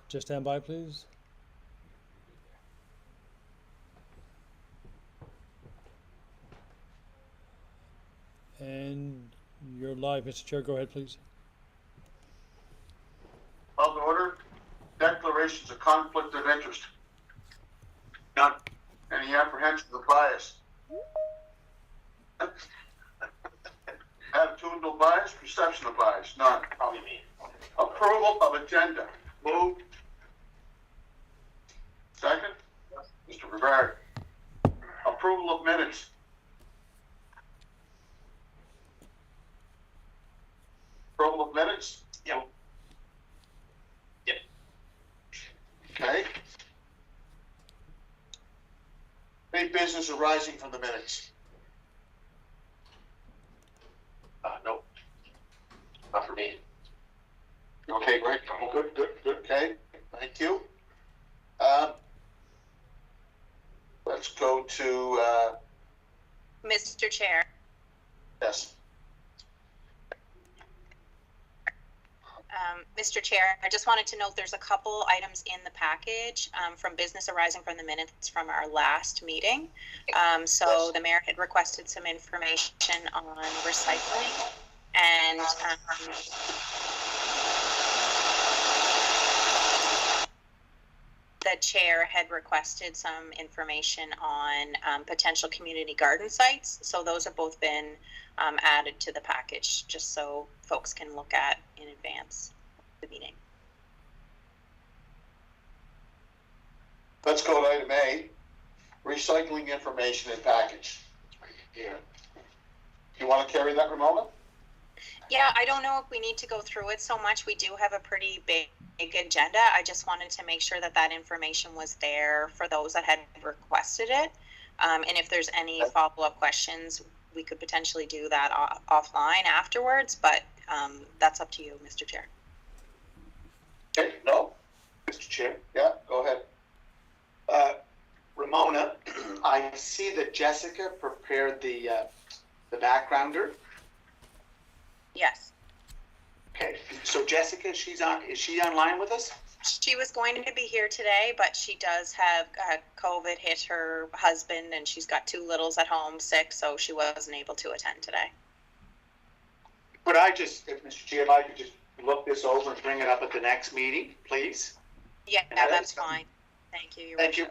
Just stand by, please. And you're live, Mr. Chair. Go ahead, please. Call to order. Declarations of conflict of interest. None. Any apprehensions of bias? Attitudinal bias, perception of bias? None. Probably me. Approval of agenda. Moved. Second? Mr. Rivard. Approval of minutes. Approval of minutes? Yep. Yep. Okay. Any business arising from the minutes? No. Not for me. Okay, great. Good. Okay, thank you. Let's go to, Mr. Chair. yes. Mr. Chair, I just wanted to note there's a couple items in the package from business arising from the minutes from our last meeting. So the mayor had requested some information on recycling, and the chair had requested some information on potential community garden sites. So those have both been added to the package, just so folks can look at in advance of the meeting. Let's go to item A, recycling information and package. Here. You want to carry that, Ramona? Yeah, I don't know if we need to go through it so much. We do have a pretty big agenda. I just wanted to make sure that that information was there for those that had requested it. And if there's any follow-up questions, we could potentially do that offline afterwards, but that's up to you, Mr. Chair. Okay, no? Mr. Chair? Yeah, go ahead. Ramona, I see that Jessica prepared the backgrounder. Yes. Okay, so Jessica, is she online with us? She was going to be here today, but she does have COVID hit her husband, and she's got two littles at home sick, so she wasn't able to attend today. Could I just, Mr. Chair, if I could just look this over and bring it up at the next meeting, please? Yeah, that's fine. Thank you. Thank you.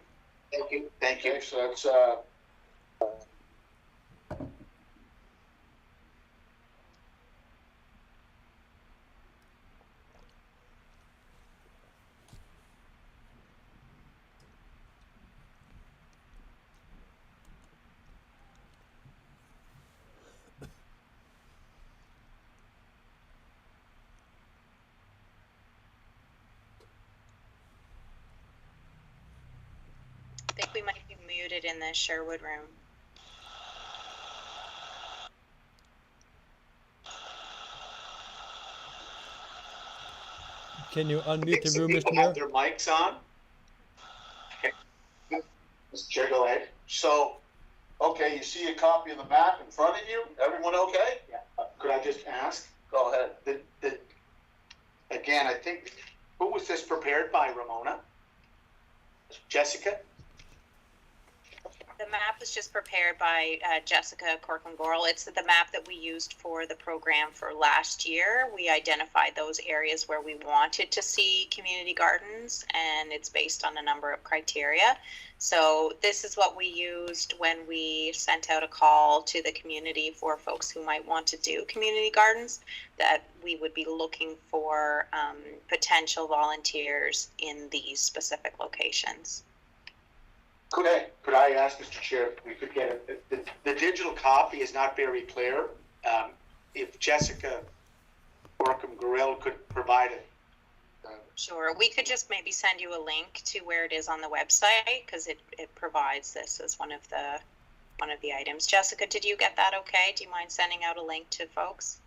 Thank you. Okay, so that's, I think we might be muted in the Sherwood room. Can you unmute the room, Mr. People Mayor? have their mics on. Okay. Mr. Chair, go ahead. so, okay, you see a copy of the map in front of you? Everyone okay? Yeah. Could I just ask? Go ahead. Again, I think, who was this prepared by, Ramona? Jessica? The map was just prepared by Jessica Corkingorl. It's the map that we used for the program for last year. We identified those areas where we wanted to see community gardens, and it's based on a number of criteria. So this is what we used when we sent out a call to the community for folks who might want to do community gardens, that we would be looking for potential volunteers in these specific locations. Could I ask, Mr. Chair, if we could get the digital copy is not very clear. If Jessica Workham-Gorell could provide it. Sure, we could just maybe send you a link to where it is on the website, because it provides this as one of the items. Jessica, did you get that okay? Do you mind sending out a link to folks?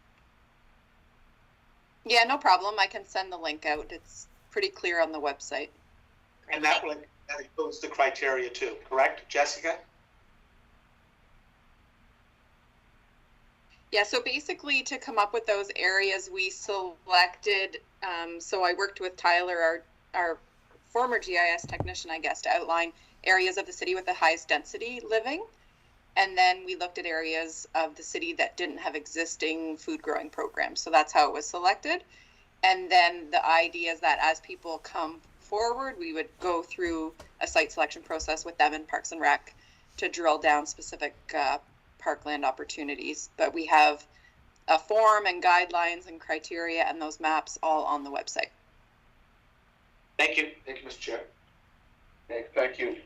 Yeah, no problem. I can send the link out. It's pretty clear on the website. Great. And that includes the criteria too, correct, Jessica? Yeah, so basically to come up with those areas we selected, so I worked with Tyler, our our former GIS technician, I guess, to outline areas of the city with the highest density living. And then we looked at areas of the city that didn't have existing food growing programs. So that's how it was selected. And then the idea is that as people come forward, we would go through a site selection process with them in Parks and Rec to drill down specific parkland opportunities. But we have a form and guidelines and criteria and those maps all on the website. Thank you, Mr. Chair. Okay, thank you,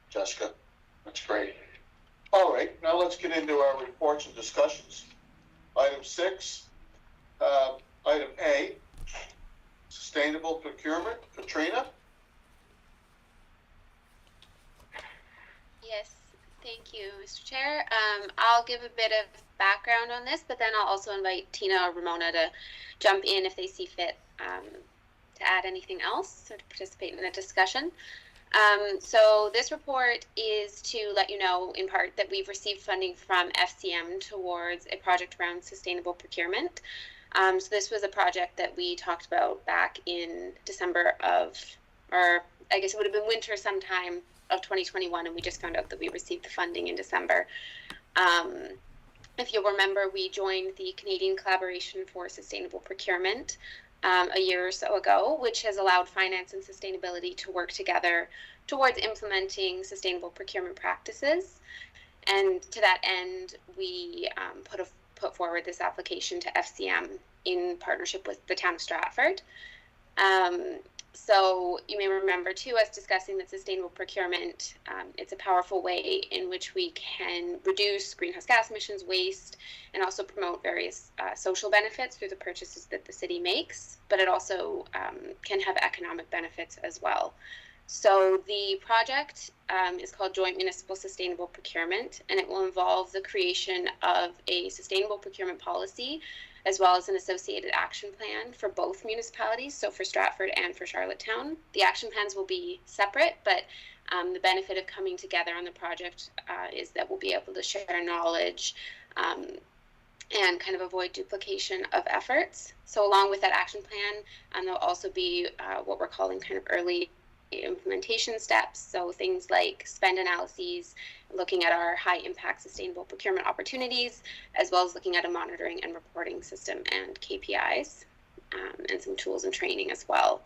Jessica. That's great. All right, now let's get into our reports and discussions. Item 6, item A, sustainable procurement. Katrina? Yes, thank you, Mr. Chair. I'll give a bit of background on this, but then I'll also invite Tina or Ramona to jump in if they see fit to add anything else or to participate in the discussion. So this report is to let you know, in part, that we've received funding from FCM towards a project around sustainable procurement. So this was a project that we talked about back in December of, or I guess it would have been winter sometime of 2021, and we just found out that we received the funding in December. If you'll remember, we joined the Canadian Collaboration for Sustainable Procurement a year or so ago, which has allowed finance and sustainability to work together towards implementing sustainable procurement practices. And to that end, we put forward this application to FCM in partnership with the town of Stratford. So you may remember too us discussing that sustainable procurement, it's a powerful way in which we can reduce greenhouse gas emissions, waste, and also promote various social benefits through the purchases that the city makes, but it also can have economic benefits as well. So the project is called Joint Municipal Sustainable Procurement, and it will involve the creation of a sustainable procurement policy as well as an associated action plan for both municipalities, so for Stratford and for Charlottetown. The action plans will be separate, but the benefit of coming together on the project is that we'll be able to share knowledge and kind of avoid duplication of efforts. So along with that action plan, there'll also be what we're calling kind of early implementation steps. So things like spend analyses, looking at our high impact sustainable procurement opportunities, as well as looking at a monitoring and reporting system and KPIs, and some tools and training as well.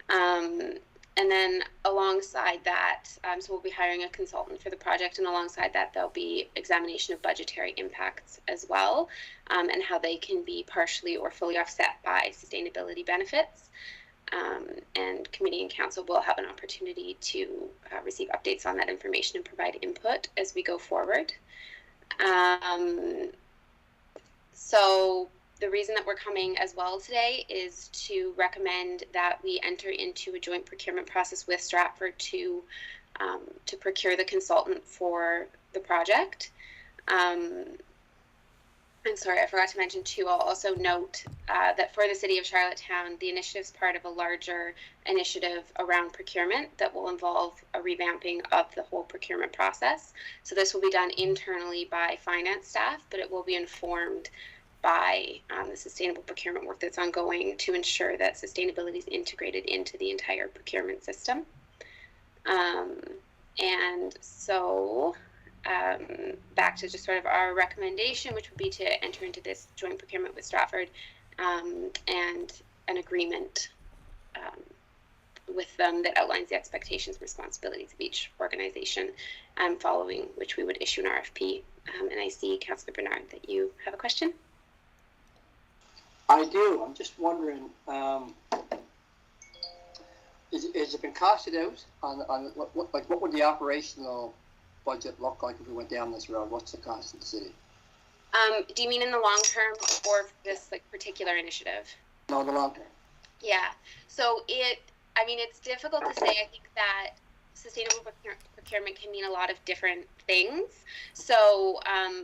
And then alongside that, so we'll be hiring a consultant for the project, and alongside that there'll be examination of budgetary impacts as well, and how they can be partially or fully offset by sustainability benefits. And committee and council will have an opportunity to receive updates on that information and provide input as we go forward. So the reason that we're coming as well today is to recommend that we enter into a joint procurement process with Stratford to procure the consultant for the project. I'm sorry, I forgot to mention too, I'll also note that for the City of Charlottetown, the initiative is part of a larger initiative around procurement that will involve a revamping of the whole procurement process. So this will be done internally by finance staff, but it will be informed by the sustainable procurement work that's ongoing to ensure that sustainability is integrated into the entire procurement system. And so back to just sort of our recommendation, which would be to enter into this joint procurement with Stratford and an agreement with them that outlines the expectations and responsibilities of each organization, following which we would issue an RFP. And I see, Councillor Bernard, that you have a question. I do. I'm just wondering, is it been costed out on what would the operational budget look like if we went down this road? What's the cost of the city? Do you mean in the long term or this particular initiative? No, the long term. Yeah. So it's difficult to say. I think that sustainable procurement can mean a lot of different things. So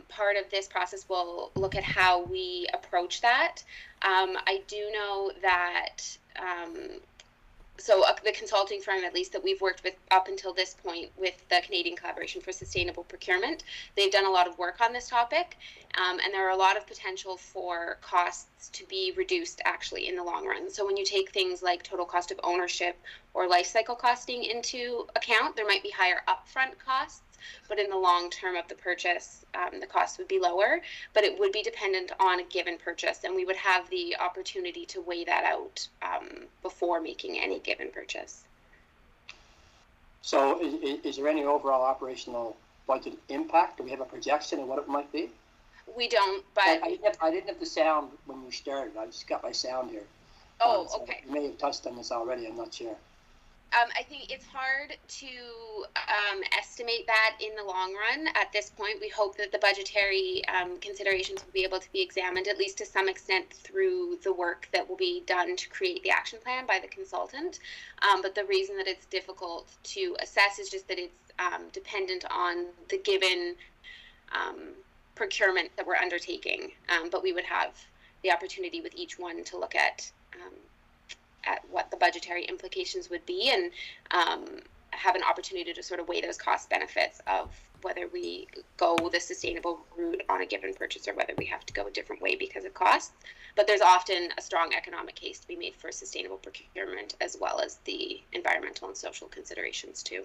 part of this process will look at how we approach that. I do know that the consulting firm, at least that we've worked with up until this point with the Canadian Collaboration for Sustainable Procurement, they've done a lot of work on this topic, and there are a lot of potential for costs to be reduced actually in the long run. So when you take things like total cost of ownership or life cycle costing into account, there might be higher upfront costs, but in the long term of the purchase, the cost would be lower, but it would be dependent on a given purchase, and we would have the opportunity to weigh that out before making any given purchase. So is there any overall operational budget impact? Do we have a projection of what it might be? We don't, but I didn't have the sound when you started. I just got my sound here. Oh, so okay. You may have touched on this already. I'm not sure. I think it's hard to estimate that in the long run. At this point, we hope that the budgetary considerations will be able to be examined, at least to some extent, through the work that will be done to create the action plan by the consultant. But the reason that it's difficult to assess is just that it's dependent on the given procurement that we're undertaking. But we would have the opportunity with each one to look at what the budgetary implications would be, and have an opportunity to sort of weigh those cost benefits of whether we go the sustainable route on a given purchase or whether we have to go a different way because of costs. But there's often a strong economic case to be made for sustainable procurement, as well as the environmental and social considerations too.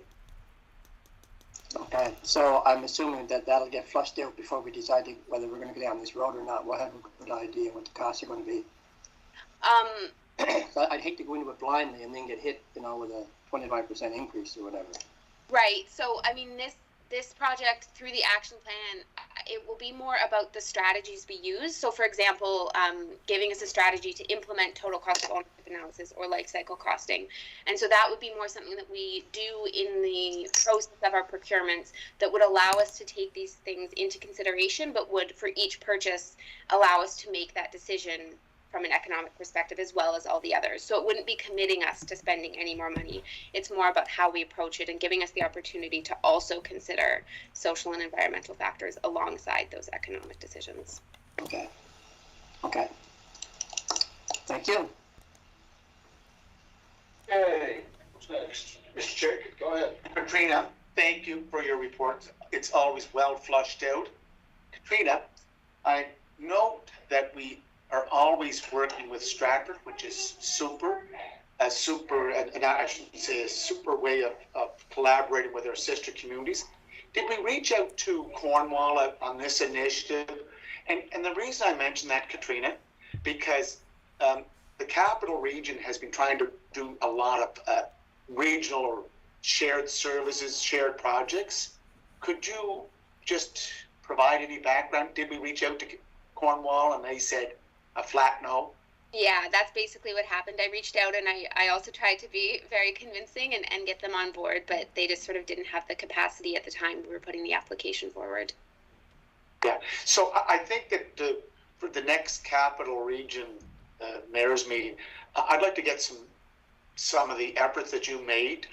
Okay, so I'm assuming that that'll get flushed out before we decide whether we're going to go down this road or not. We'll have a good idea what the costs are going to be. I'd hate to go into it blindly and then get hit, with a 25% increase or whatever. Right. So, I mean, this project, through the action plan, it will be more about the strategies we use. So, for example, giving us a strategy to implement total cost of ownership analysis or life cycle costing. And so that would be more something that we do in the process of our procurements that would allow us to take these things into consideration, but would, for each purchase, allow us to make that decision from an economic perspective as well as all the others. So it wouldn't be committing us to spending any more money. It's more about how we approach it and giving us the opportunity to also consider social and environmental factors alongside those economic decisions. Okay. Thank you. Okay, what's next? Mr. Chair, go ahead. Katrina, thank you for your report. It's always well flushed out. Katrina, I note that we are always working with Stratford, which is a super way of collaborating with our sister communities. Did we reach out to Cornwall on this initiative? And the reason I mention that, Katrina, because the capital region has been trying to do a lot of regional or shared services, shared projects. Could you just provide any background? Did we reach out to Cornwall and they said a flat no? Yeah, that's basically what happened. I reached out and I also tried to be very convincing and get them on board, but they just sort of didn't have the capacity at the time we were putting the application forward. Yeah, so I think that for the next capital region mayor's meeting, I'd like to get some of the efforts that you made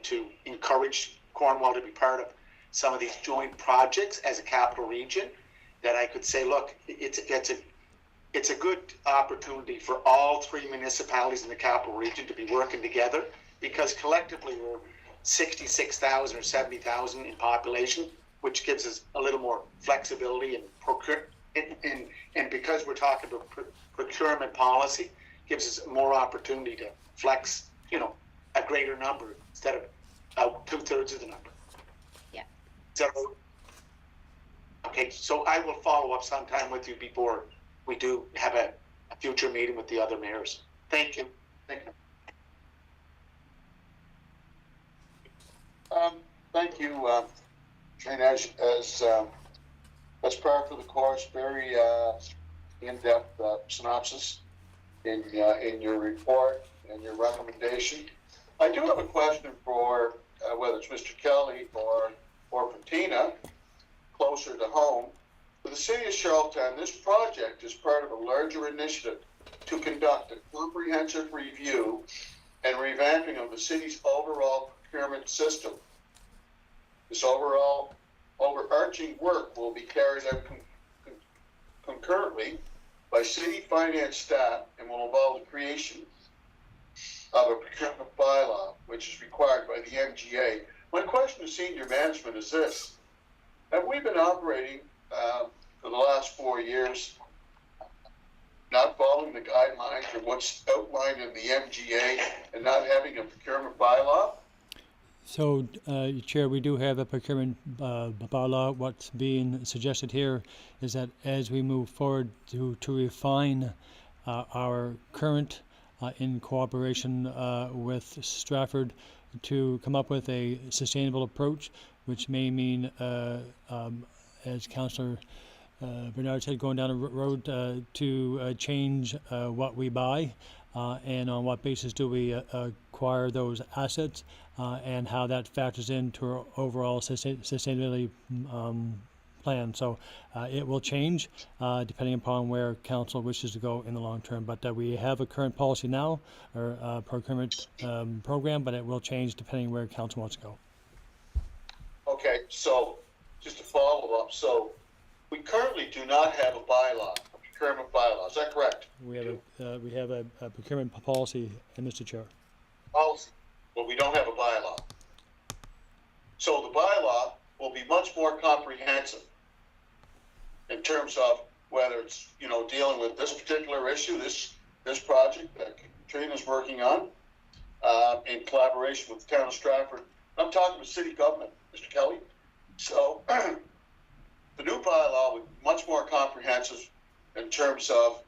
to encourage Cornwall to be part of some of these joint projects as a capital region, that I could say, look, it's a good opportunity for all three municipalities in the capital region to be working together, because collectively we're 66,000 or 70,000 in population, which gives us a little more flexibility and because we're talking about procurement policy, gives us more opportunity to flex, a greater number instead of 2/3 of the number. Yeah. So, okay, so I will follow up sometime with you before we do have a future meeting with the other mayors. Thank you. Thank you, Shane, as part of the course, very in-depth synopsis in your report and your recommendation. I do have a question for whether it's Mr. Kelly or for Tina, closer to home. For the city of Charlottetown, this project is part of a larger initiative to conduct a comprehensive review and revamping of the city's overall procurement system. This overarching work will be carried out concurrently by city finance staff and will involve the creation of a procurement bylaw, which is required by the MGA. My question to senior management is this: have we been operating for the last 4 years not following the guidelines or what's outlined in the MGA and not having a procurement bylaw? So, Chair, we do have a procurement bylaw. What's being suggested here is that as we move forward to refine our current, in cooperation with Stratford, to come up with a sustainable approach, which may mean, as Councillor Bernard said, going down a road to change what we buy, and on what basis do we acquire those assets, and how that factors into our overall sustainability plan. So it will change depending upon where council wishes to go in the long term. But we have a current policy now, or procurement program, but it will change depending where council wants to go. Okay, so just to follow up, so we currently do not have a bylaw, a procurement bylaw. Is that correct? We have a procurement policy, Mr. Chair. Policy, but we don't have a bylaw. So the bylaw will be much more comprehensive in terms of whether it's, dealing with this particular issue, this project that Katrina's working on, in collaboration with the town of Stratford. I'm talking with city government, Mr. Kelly. So the new bylaw will be much more comprehensive in terms of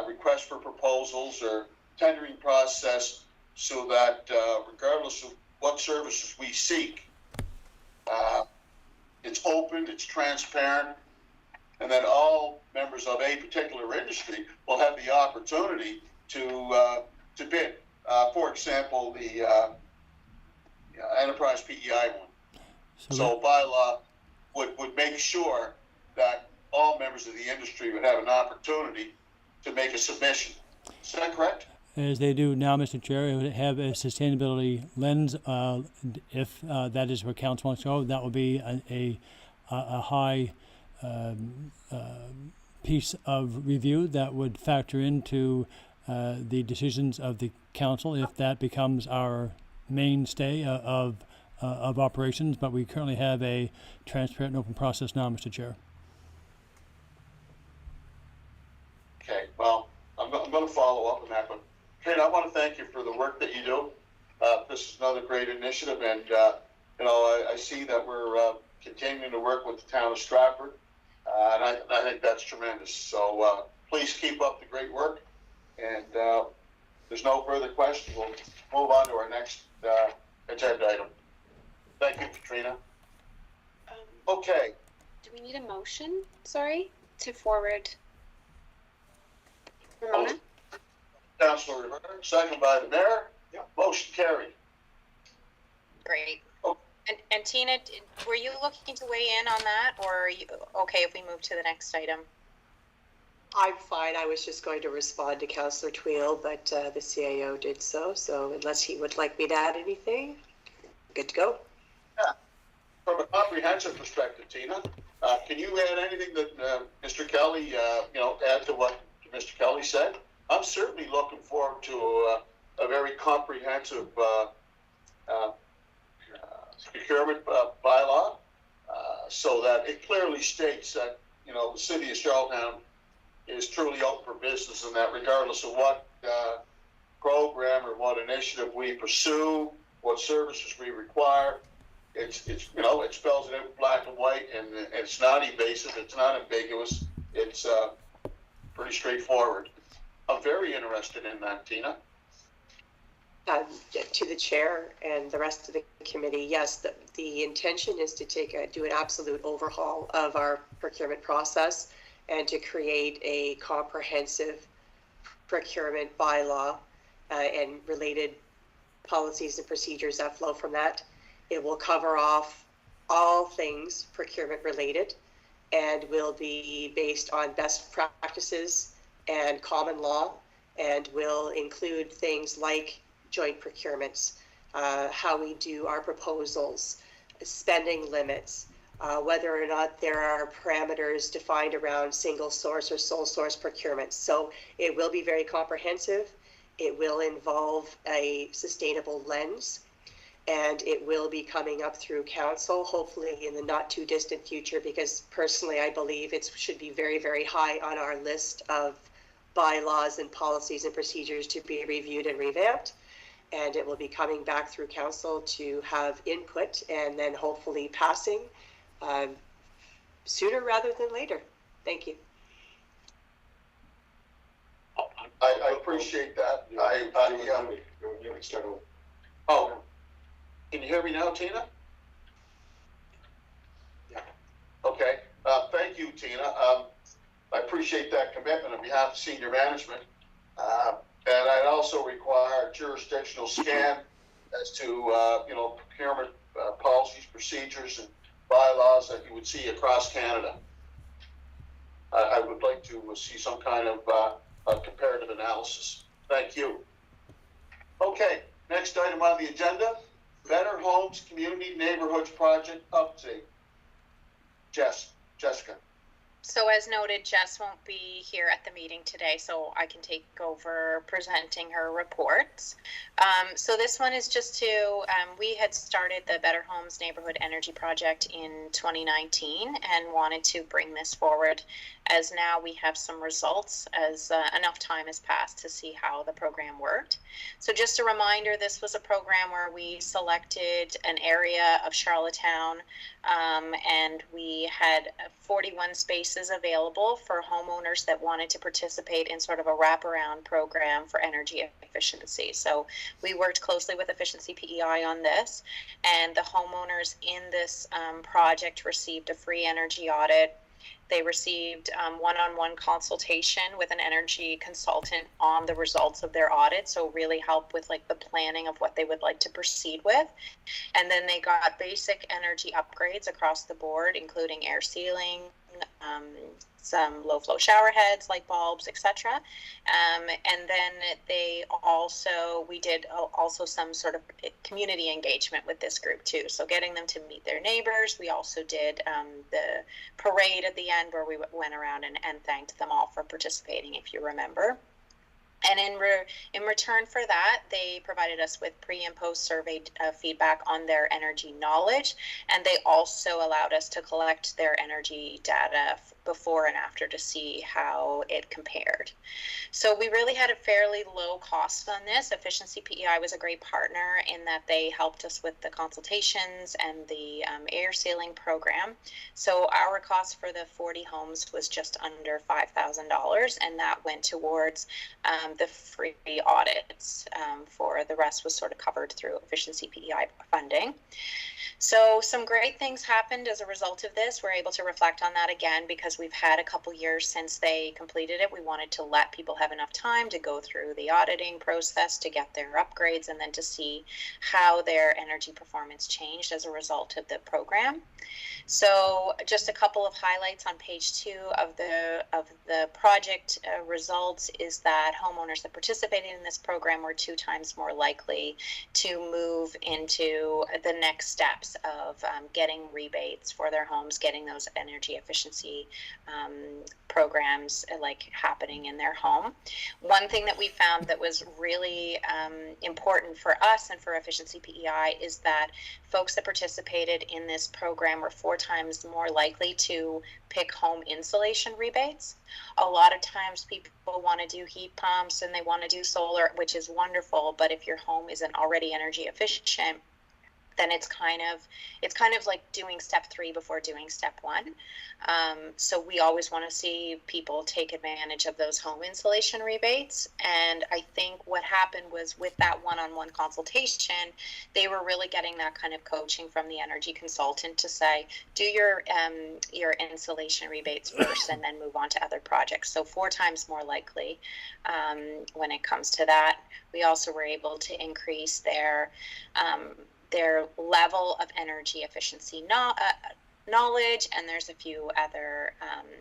requests for proposals or tendering process, so that regardless of what services we seek, it's open, it's transparent, and that all members of a particular industry will have the opportunity to bid. For example, the enterprise PEI one. So bylaw would make sure that all members of the industry would have an opportunity to make a submission. Is that correct? As they do now, Mr. Chair, it would have a sustainability lens. If that is where council wants to go, that will be a high piece of review that would factor into the decisions of the council if that becomes our mainstay of operations. But we currently have a transparent and open process now, Mr. Chair. Okay, well, I'm going to follow up on that, but Kate, I want to thank you for the work that you do. This is another great initiative, and I see that we're continuing to work with the town of Stratford, and I think that's tremendous. So please keep up the great work, and there's no further questions. We'll move on to our next agenda item. Thank you, Katrina. Okay. Do we need a motion, to forward? Ramona? Councilor Rivera, second by the mayor. Yep. Motion carried. Great. Oh. And Tina, were you looking to weigh in on that, or are you okay if we move to the next item? I'm fine. I was just going to respond to Councillor Tweel, but the CAO did so. So unless he would like me to add anything, good to go. Yeah. From a comprehensive perspective, Tina, can you add anything that Mr. Kelly, add to what Mr. Kelly said? I'm certainly looking forward to a very comprehensive procurement bylaw, so that it clearly states that, the city of Charlottetown is truly open for business, and that regardless of what program or what initiative we pursue, what services we require, it spells it out black and white, and it's not evasive, it's not ambiguous, it's pretty straightforward. I'm very interested in that, Tina. To the chair and the rest of the committee, yes, the intention is to do an absolute overhaul of our procurement process and to create a comprehensive procurement bylaw and related policies and procedures that flow from that. It will cover off all things procurement related and will be based on best practices and common law, and will include things like joint procurements, how we do our proposals, spending limits, whether or not there are parameters defined around single source or sole source procurement. So it will be very comprehensive, It will involve a sustainable lens, and it will be coming up through council, hopefully in the not too distant future, because personally I believe it should be very, very high on our list of bylaws and policies and procedures to be reviewed and revamped. And it will be coming back through council to have input and then hopefully passing sooner rather than later. Thank you. I appreciate that. Oh, can you hear me now, Tina? Yeah. Okay, thank you, Tina. I appreciate that commitment on behalf of senior management. And I'd also require a jurisdictional scan as to, procurement policies, procedures, and bylaws that you would see across Canada. I would like to see some kind of comparative analysis. Thank you. Okay, next item on the agenda, Better Homes Community Neighborhoods Project update. Jessica. So as noted, Jess won't be here at the meeting today, so I can take over presenting her reports. So this one is just to, we had started the Better Homes Neighborhood Energy Project in 2019 and wanted to bring this forward, as now we have some results, as enough time has passed to see how the program worked. So just a reminder, this was a program where we selected an area of Charlottetown, and we had 41 spaces available for homeowners that wanted to participate in sort of a wraparound program for energy efficiency. So we worked closely with Efficiency PEI on this, and the homeowners in this project received a free energy audit. They received one-on-one consultation with an energy consultant on the results of their audit, so really help with like the planning of what they would like to proceed with. And then they got basic energy upgrades across the board, including air sealing, some low flow shower heads, light bulbs, etc. And then we did also some sort of community engagement with this group too. So getting them to meet their neighbors. We also did the parade at the end where we went around and thanked them all for participating, if you remember. And in return for that, they provided us with pre and post survey feedback on their energy knowledge, and they also allowed us to collect their energy data before and after to see how it compared. So we really had a fairly low cost on this. Efficiency PEI was a great partner in that they helped us with the consultations and the air sealing program. So our cost for the 40 homes was just under $5,000, and that went towards the free audits. For the rest was sort of covered through Efficiency PEI funding. So some great things happened as a result of this. We're able to reflect on that again because we've had a couple years since they completed it. We wanted to let people have enough time to go through the auditing process, to get their upgrades, and then to see how their energy performance changed as a result of the program. So just a couple of highlights on page 2 of the project results is that homeowners that participated in this program were 2 times more likely to move into the next steps of getting rebates for their homes, getting those energy efficiency programs like happening in their home. One thing that we found that was really important for us and for Efficiency PEI is that folks that participated in this program were 4 times more likely to pick home insulation rebates. A lot of times people want to do heat pumps and they want to do solar, which is wonderful, but if your home isn't already energy efficient, then it's kind of like doing step 3 before doing step 1. So we always want to see people take advantage of those home insulation rebates. And I think what happened was with that one-on-one consultation, they were really getting that kind of coaching from the energy consultant to say, do your insulation rebates first and then move on to other projects. So 4 times more likely when it comes to that. We also were able to increase their level of energy efficiency knowledge, and there's a few other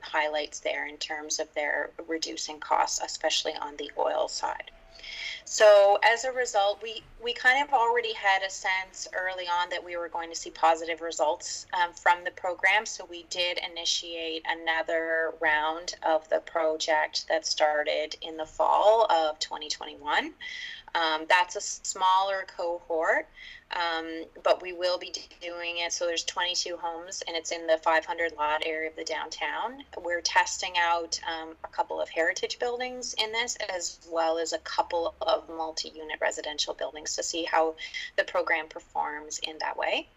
highlights there in terms of their reducing costs, especially on the oil side. So as a result, we kind of already had a sense early on that we were going to see positive results from the program. So we did initiate another round of the project that started in the fall of 2021. That's a smaller cohort, but we will be doing it. So there's 22 homes and it's in the 500 lot area of the downtown. We're testing out a couple of heritage buildings in this, as well as a couple of multi-unit residential buildings to see how the program performs in that way.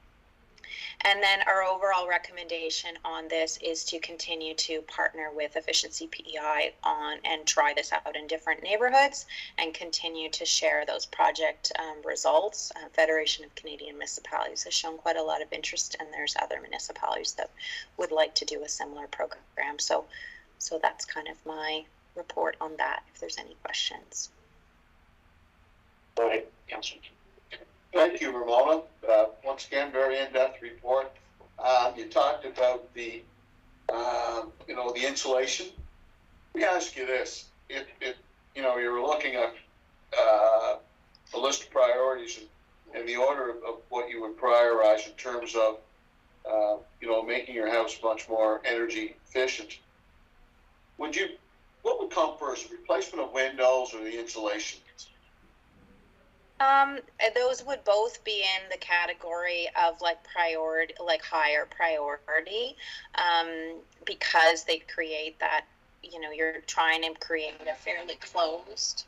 And then our overall recommendation on this is to continue to partner with Efficiency PEI on and try this out in different neighborhoods and continue to share those project results. Federation of Canadian Municipalities has shown quite a lot of interest, and there's other municipalities that would like to do a similar program. So that's kind of my report on that, if there's any questions. Go ahead, Councillor. Thank you, Ramona. Once again, very in-depth report. You talked about the, the insulation. Let me ask you this: if you're looking at a list of priorities and the order of what you would prioritize in terms of, making your house much more energy efficient, what would come first, replacement of windows or the insulation? Those would both be in the category of higher priority, because they create that, you're trying to create a fairly closed,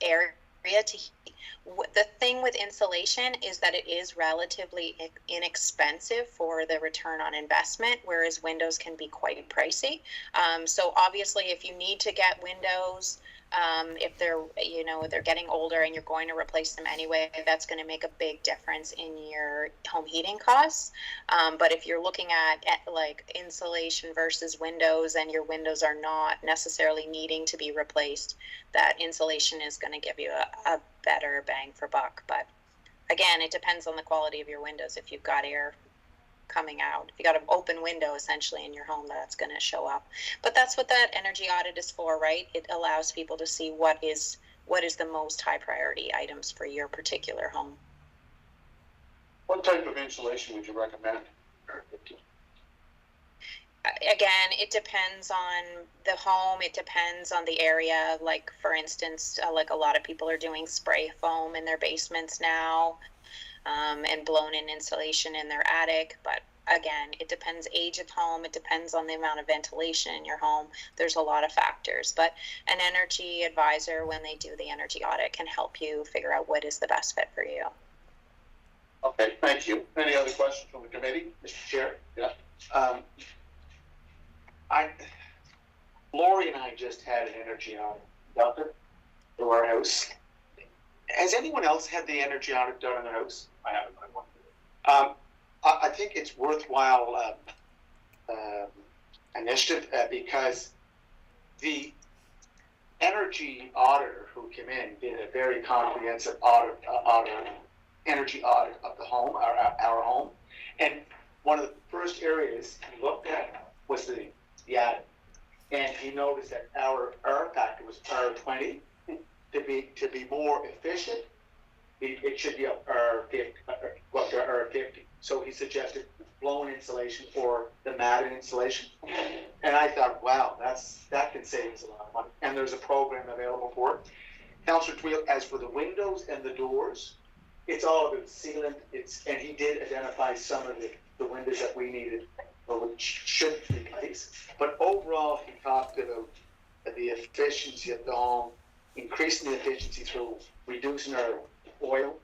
area to heat. The thing with insulation is that it is relatively inexpensive for the return on investment, whereas windows can be quite pricey. So obviously, if you need to get windows, if they're getting older and you're going to replace them anyway, that's going to make a big difference in your home heating costs. But if you're looking at like insulation versus windows, and your windows are not necessarily needing to be replaced, that insulation is going to give you a better bang for buck. But again, it depends on the quality of your windows. If you've got air coming out, if you got an open window essentially in your home, that's going to show up. But that's what that energy audit is for, right? It allows people to see what is the most high priority items for your particular home. What type of insulation would you recommend? Again, it depends on the home. It depends on the area. Like, for instance, like a lot of people are doing spray foam in their basements now, and blown in insulation in their attic. But again, it depends age of home. It depends on the amount of ventilation in your home. There's a lot of factors, but an energy advisor, when they do the energy audit, can help you figure out what is the best fit for you. Okay, thank you. Any other questions from the committee? Mr. Chair? Yeah. Lori and I just had an energy audit done to our house. Has anyone else had the energy audit done in their house? I haven't. I think it's worthwhile initiative because the energy auditor who came in did a very comprehensive energy audit of the home, our home, and one of the first areas he looked at was the attic, and he noticed that our R factor was R20. To be more efficient, it should be up R50, up to R50. So he suggested blown insulation or the matted insulation, and I thought, wow, that can save us a lot of money. And there's a program available for it. Councillor Tweel, as for the windows and the doors, it's all about sealant. And he did identify some of the windows that we needed or which should replace. But overall, he talked about the efficiency of the home, increasing the efficiency through reducing our oil,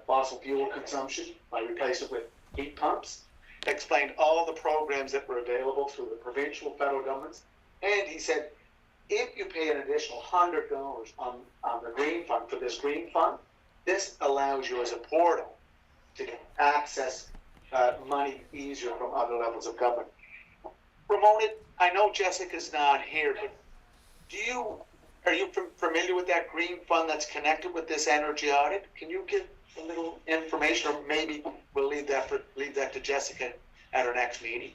fossil fuel consumption by replacing it with heat pumps. Explained all the programs that were available through the provincial, federal governments. And he said, if you pay an additional $100 on the green fund for this green fund, this allows you as a portal to access money easier from other levels of government. Ramona, I know Jessica's not here, but are you familiar with that green fund that's connected with this energy audit? Can you give a little information, or maybe we'll leave that to Jessica at our next meeting?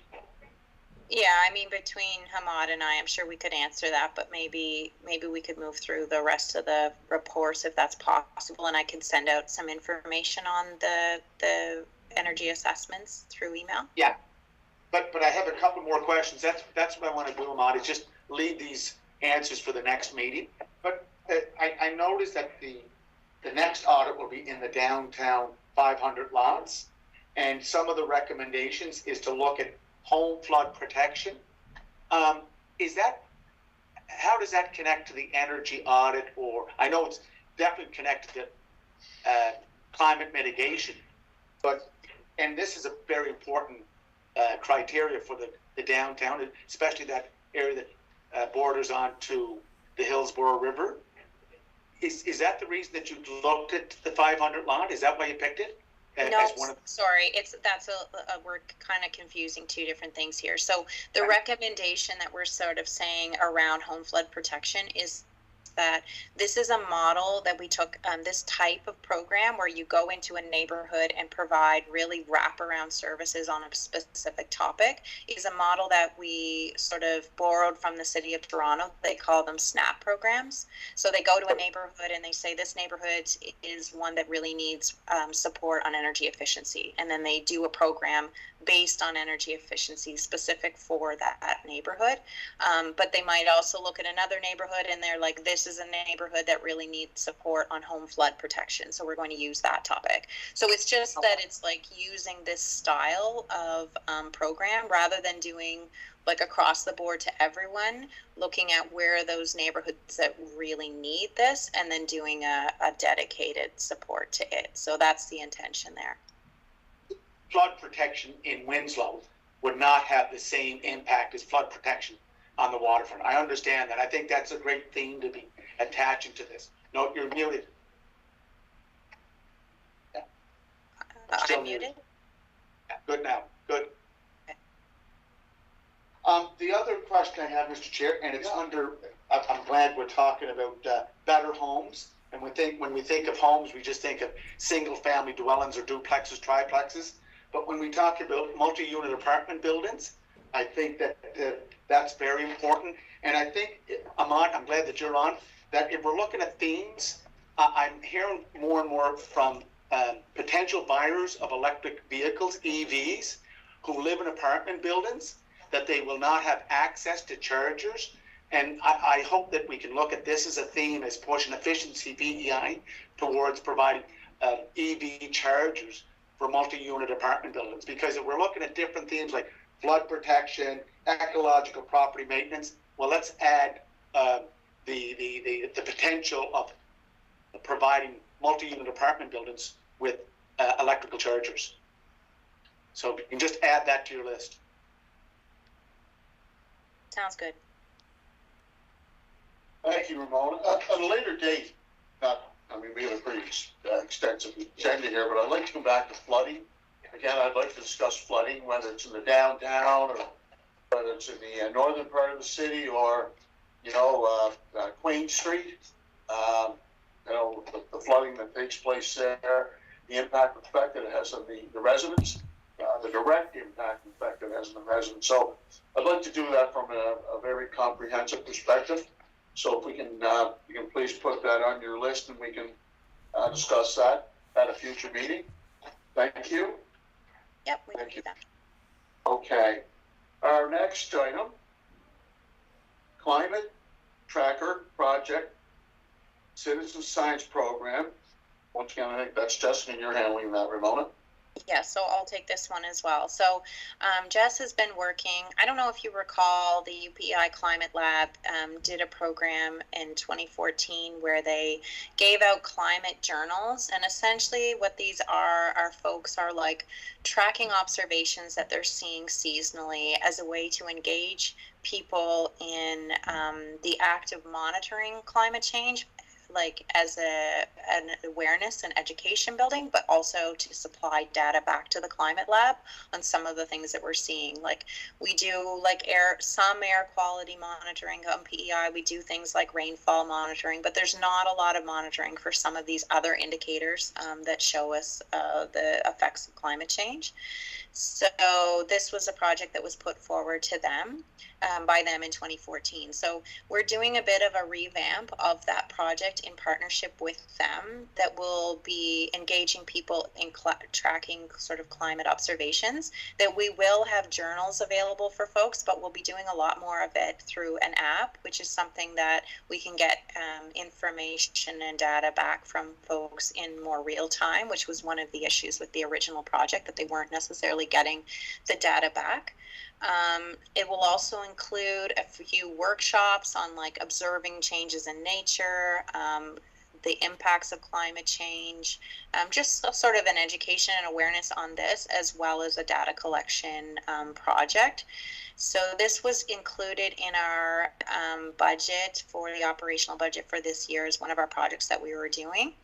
Yeah, I mean, between Hamad and I'm sure we could answer that, but maybe we could move through the rest of the reports if that's possible, and I can send out some information on the energy assessments through email. Yeah, but I have a couple more questions. That's what I want to do, Ahmad, is just leave these answers for the next meeting. But I noticed that the next audit will be in the downtown 500 lots, and some of the recommendations is to look at home flood protection. Is that, how does that connect to the energy audit? Or I know it's definitely connected to climate mitigation, but, and this is a very important criteria for the downtown, especially that area that borders onto the Hillsborough River. Is that the reason that you looked at the 500 lot? Is that why you picked it? No, sorry, that's we're kind of confusing two different things here. So the recommendation that we're sort of saying around home flood protection is that this is a model that we took, this type of program where you go into a neighborhood and provide really wraparound services on a specific topic, is a model that we sort of borrowed from the city of Toronto. They call them SNAP programs. So they go to a neighborhood and they say this neighborhood is one that really needs support on energy efficiency. And then they do a program based on energy efficiency specific for that neighborhood. But they might also look at another neighborhood and they're like, this is a neighborhood that really needs support on home flood protection. So we're going to use that topic. So it's just that it's like using this style of program rather than doing like across the board to everyone, looking at where are those neighborhoods that really need this and then doing a dedicated support to it. So that's the intention there. Flood protection in Winslow would not have the same impact as flood protection on the waterfront. I understand that. I think that's a great theme to be attaching to this. No, you're muted. Yeah. I'm muted. Yeah, good now. Good. The other question I have, Mr. Chair, and it's under, I'm glad we're talking about better homes. And when we think of homes, we just think of single-family dwellings or duplexes, triplexes. But when we talk about multi-unit apartment buildings, I think that that's very important. And I think, Ahmad, I'm glad that you're on, that if we're looking at themes, I'm hearing more and more from potential buyers of electric vehicles, EVs, who live in apartment buildings, that they will not have access to chargers. And I hope that we can look at this as a theme as pushing efficiency BEI towards providing EV chargers for multi-unit apartment buildings. Because if we're looking at different themes like flood protection, ecological property maintenance, well, let's add the potential of providing multi-unit apartment buildings with electrical chargers. So you can just add that to your list. Sounds good. Thank you, Ramona. At a later date, we have a pretty extensive agenda here, but I'd like to come back to flooding. Again, I'd like to discuss flooding, whether it's in the downtown or whether it's in the northern part of the city or, Queen Street. The flooding that takes place there, the impact and effect that it has on the residents, the direct impact and effect it has on the residents. So I'd like to do that from a very comprehensive perspective. So if we can, you can please put that on your list and we can discuss that at a future meeting. Thank you. Yep, we can do that. Okay. Our next item, Climate Tracker Project Citizen Science Program. Once again, I think that's Justin, and you're handling that, Ramona. Yeah, so I'll take this one as well. So Jess has been working, I don't know if you recall, the UPEI Climate Lab did a program in 2014 where they gave out climate journals. And essentially what these are folks are like tracking observations that they're seeing seasonally as a way to engage people in the act of monitoring climate change like as an awareness and education building, but also to supply data back to the climate lab on some of the things that we're seeing. Like we do like some air quality monitoring on PEI. We do things like rainfall monitoring, but there's not a lot of monitoring for some of these other indicators that show us the effects of climate change. So this was a project that was put forward to them by them in 2014. So we're doing a bit of a revamp of that project in partnership with them that will be engaging people in tracking sort of climate observations, that we will have journals available for folks, but we'll be doing a lot more of it through an app, which is something that we can get information and data back from folks in more real time, which was one of the issues with the original project, that they weren't necessarily getting the data back. It will also include a few workshops on like observing changes in nature, the impacts of climate change, just sort of an education and awareness on this, as well as a data collection project. So this was included in our budget for the operational budget for this year as one of our projects that we were doing.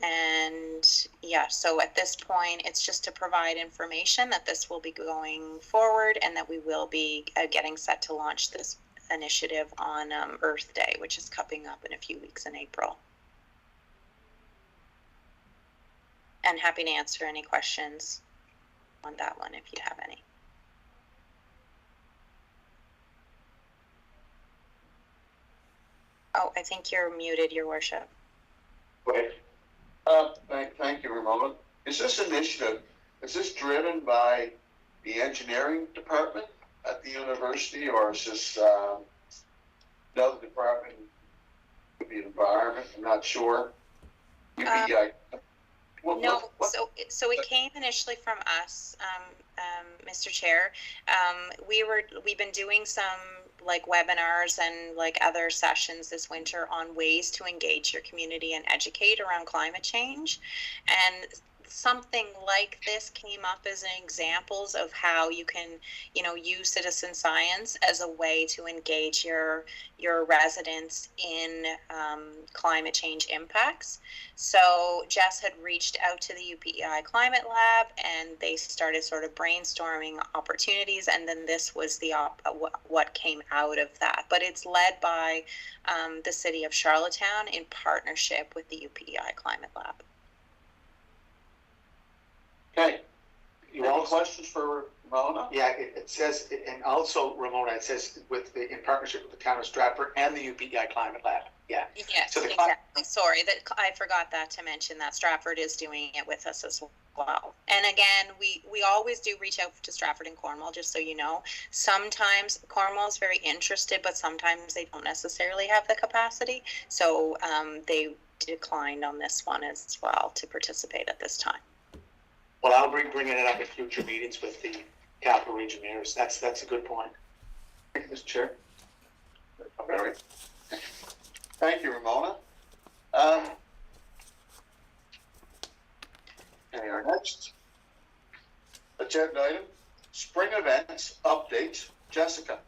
And yeah, so at this point, it's just to provide information that this will be going forward and that we will be getting set to launch this initiative on Earth Day, which is coming up in a few weeks in April. And happy to answer any questions on that one if you have any. Oh, I think you're muted, Your Worship. Wait. Thank you, Ramona. Is this initiative, is this driven by the engineering department at the university, or is this another department, could be environment, I'm not sure. UBI. So it came initially from us, Mr. Chair. We've been doing some like webinars and like other sessions this winter on ways to engage your community and educate around climate change, and something like this came up as an examples of how you can, use citizen science as a way to engage your residents in climate change impacts. So Jess had reached out to the UPEI Climate Lab, and they started sort of brainstorming opportunities, and then this was the what came out of that. But it's led by the City of Charlottetown in partnership with the UPEI Climate Lab. Okay. Any questions for Ramona? Yeah, it says, and also Ramona, it says in partnership with the town of Stratford and the UPEI Climate Lab. Yeah. Yes, so exactly. Sorry, that I forgot that to mention that Stratford is doing it with us as well. And again, we always do reach out to Stratford and Cornwall, just so you know. Sometimes Cornwall is very interested, but sometimes they don't necessarily have the capacity. So they declined on this one as well to participate at this time. Well, I'll be bringing it up at future meetings with the capital region mayors. That's a good point. Thank you, Mr. Chair. All right. Thank you, Ramona. And our next agenda item, spring events updates. Jessica.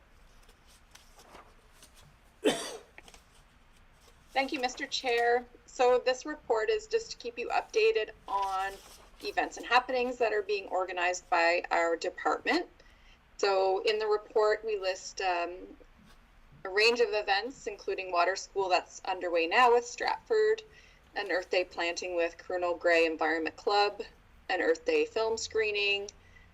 Thank you, Mr. Chair. So this report is just to keep you updated on events and happenings that are being organized by our department. So in the report, we list a range of events, including Water School that's underway now with Stratford, an Earth Day planting with Colonel Gray Environment Club, an Earth Day film screening,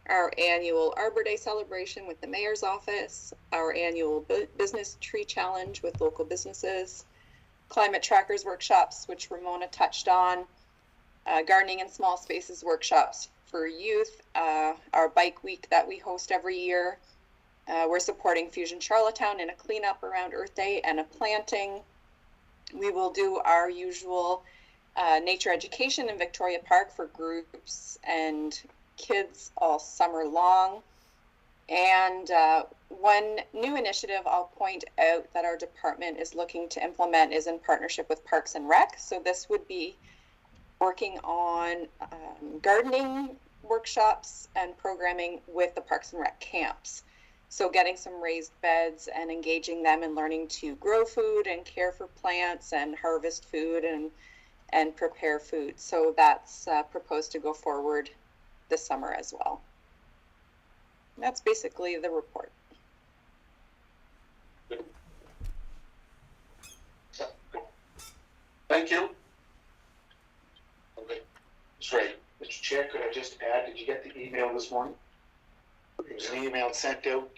our annual Arbor Day celebration with the Mayor's Office, our annual Business Tree Challenge with local businesses, Climate Trackers workshops, which Ramona touched on, gardening in small spaces workshops for youth, our bike week that we host every year. We're supporting Fusion Charlottetown in a cleanup around Earth Day and a planting. We will do our usual nature education in Victoria Park for groups and kids all summer long. And one new initiative I'll point out that our department is looking to implement is in partnership with Parks and Rec. So this would be working on gardening workshops and programming with the Parks and Rec camps. So getting some raised beds and engaging them in learning to grow food and care for plants and harvest food and prepare food. So that's proposed to go forward this summer as well. That's basically the report. Thank you. Okay, that's great. Mr. Chair, could I just add, did you get the email this morning? It was an email sent out,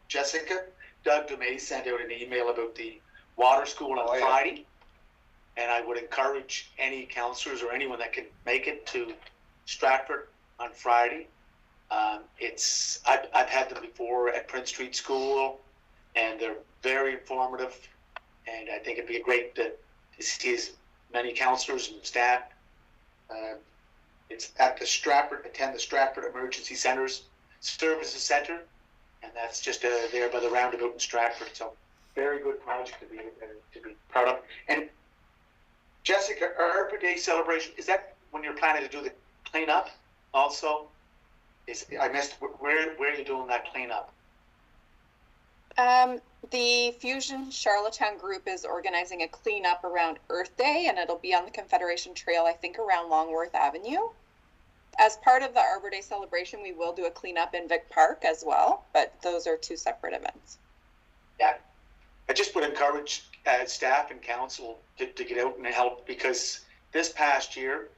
Jessica, Doug DeMay sent out an email about the water school on Friday. And I would encourage any counselors or anyone that can make it to Stratford on Friday. I've had them before at Prince Street School, and they're very informative. And I think it'd be great to see as many counselors and staff. It's at the attend the Stratford Emergency Centers Services Center, and that's just there by the roundabout in Stratford. So very good project to be proud of. And Jessica, Arbor Day celebration, is that when you're planning to do the cleanup also? I missed, where are you doing that cleanup? The Fusion Charlottetown group is organizing a cleanup around Earth Day, and it'll be on the Confederation Trail, I think around Longworth Avenue. As part of the Arbor Day celebration, we will do a cleanup in Vic Park as well, but those are two separate events. Yeah, I just would encourage staff and council to get out and help, because this past year,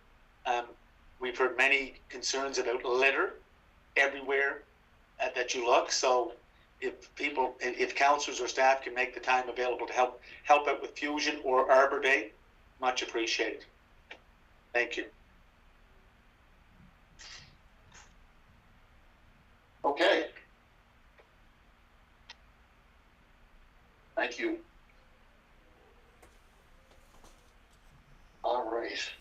we've heard many concerns about litter everywhere that you look. So if councilors or staff can make the time available to help out with Fusion or Arbor Day, much appreciated. Thank you. Okay. Thank you. All right.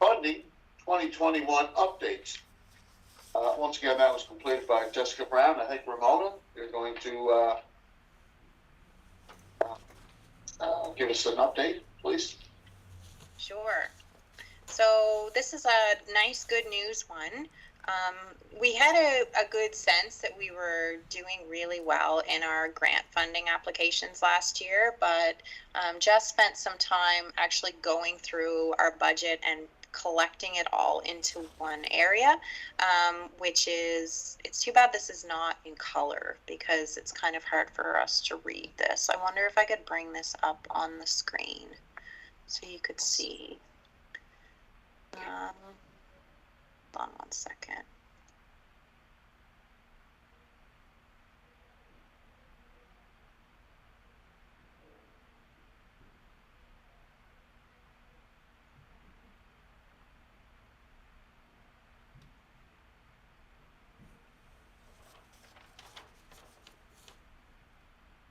Funding 2021 updates. Once again, that was completed by Jessica Brown. I think Ramona, you're going to give us an update, please. Sure. So this is a nice good news one. We had a good sense that we were doing really well in our grant funding applications last year, but just spent some time actually going through our budget and collecting it all into one area, which is, it's too bad this is not in color because it's kind of hard for us to read this. I wonder if I could bring this up on the screen so you could see. Hold on one second.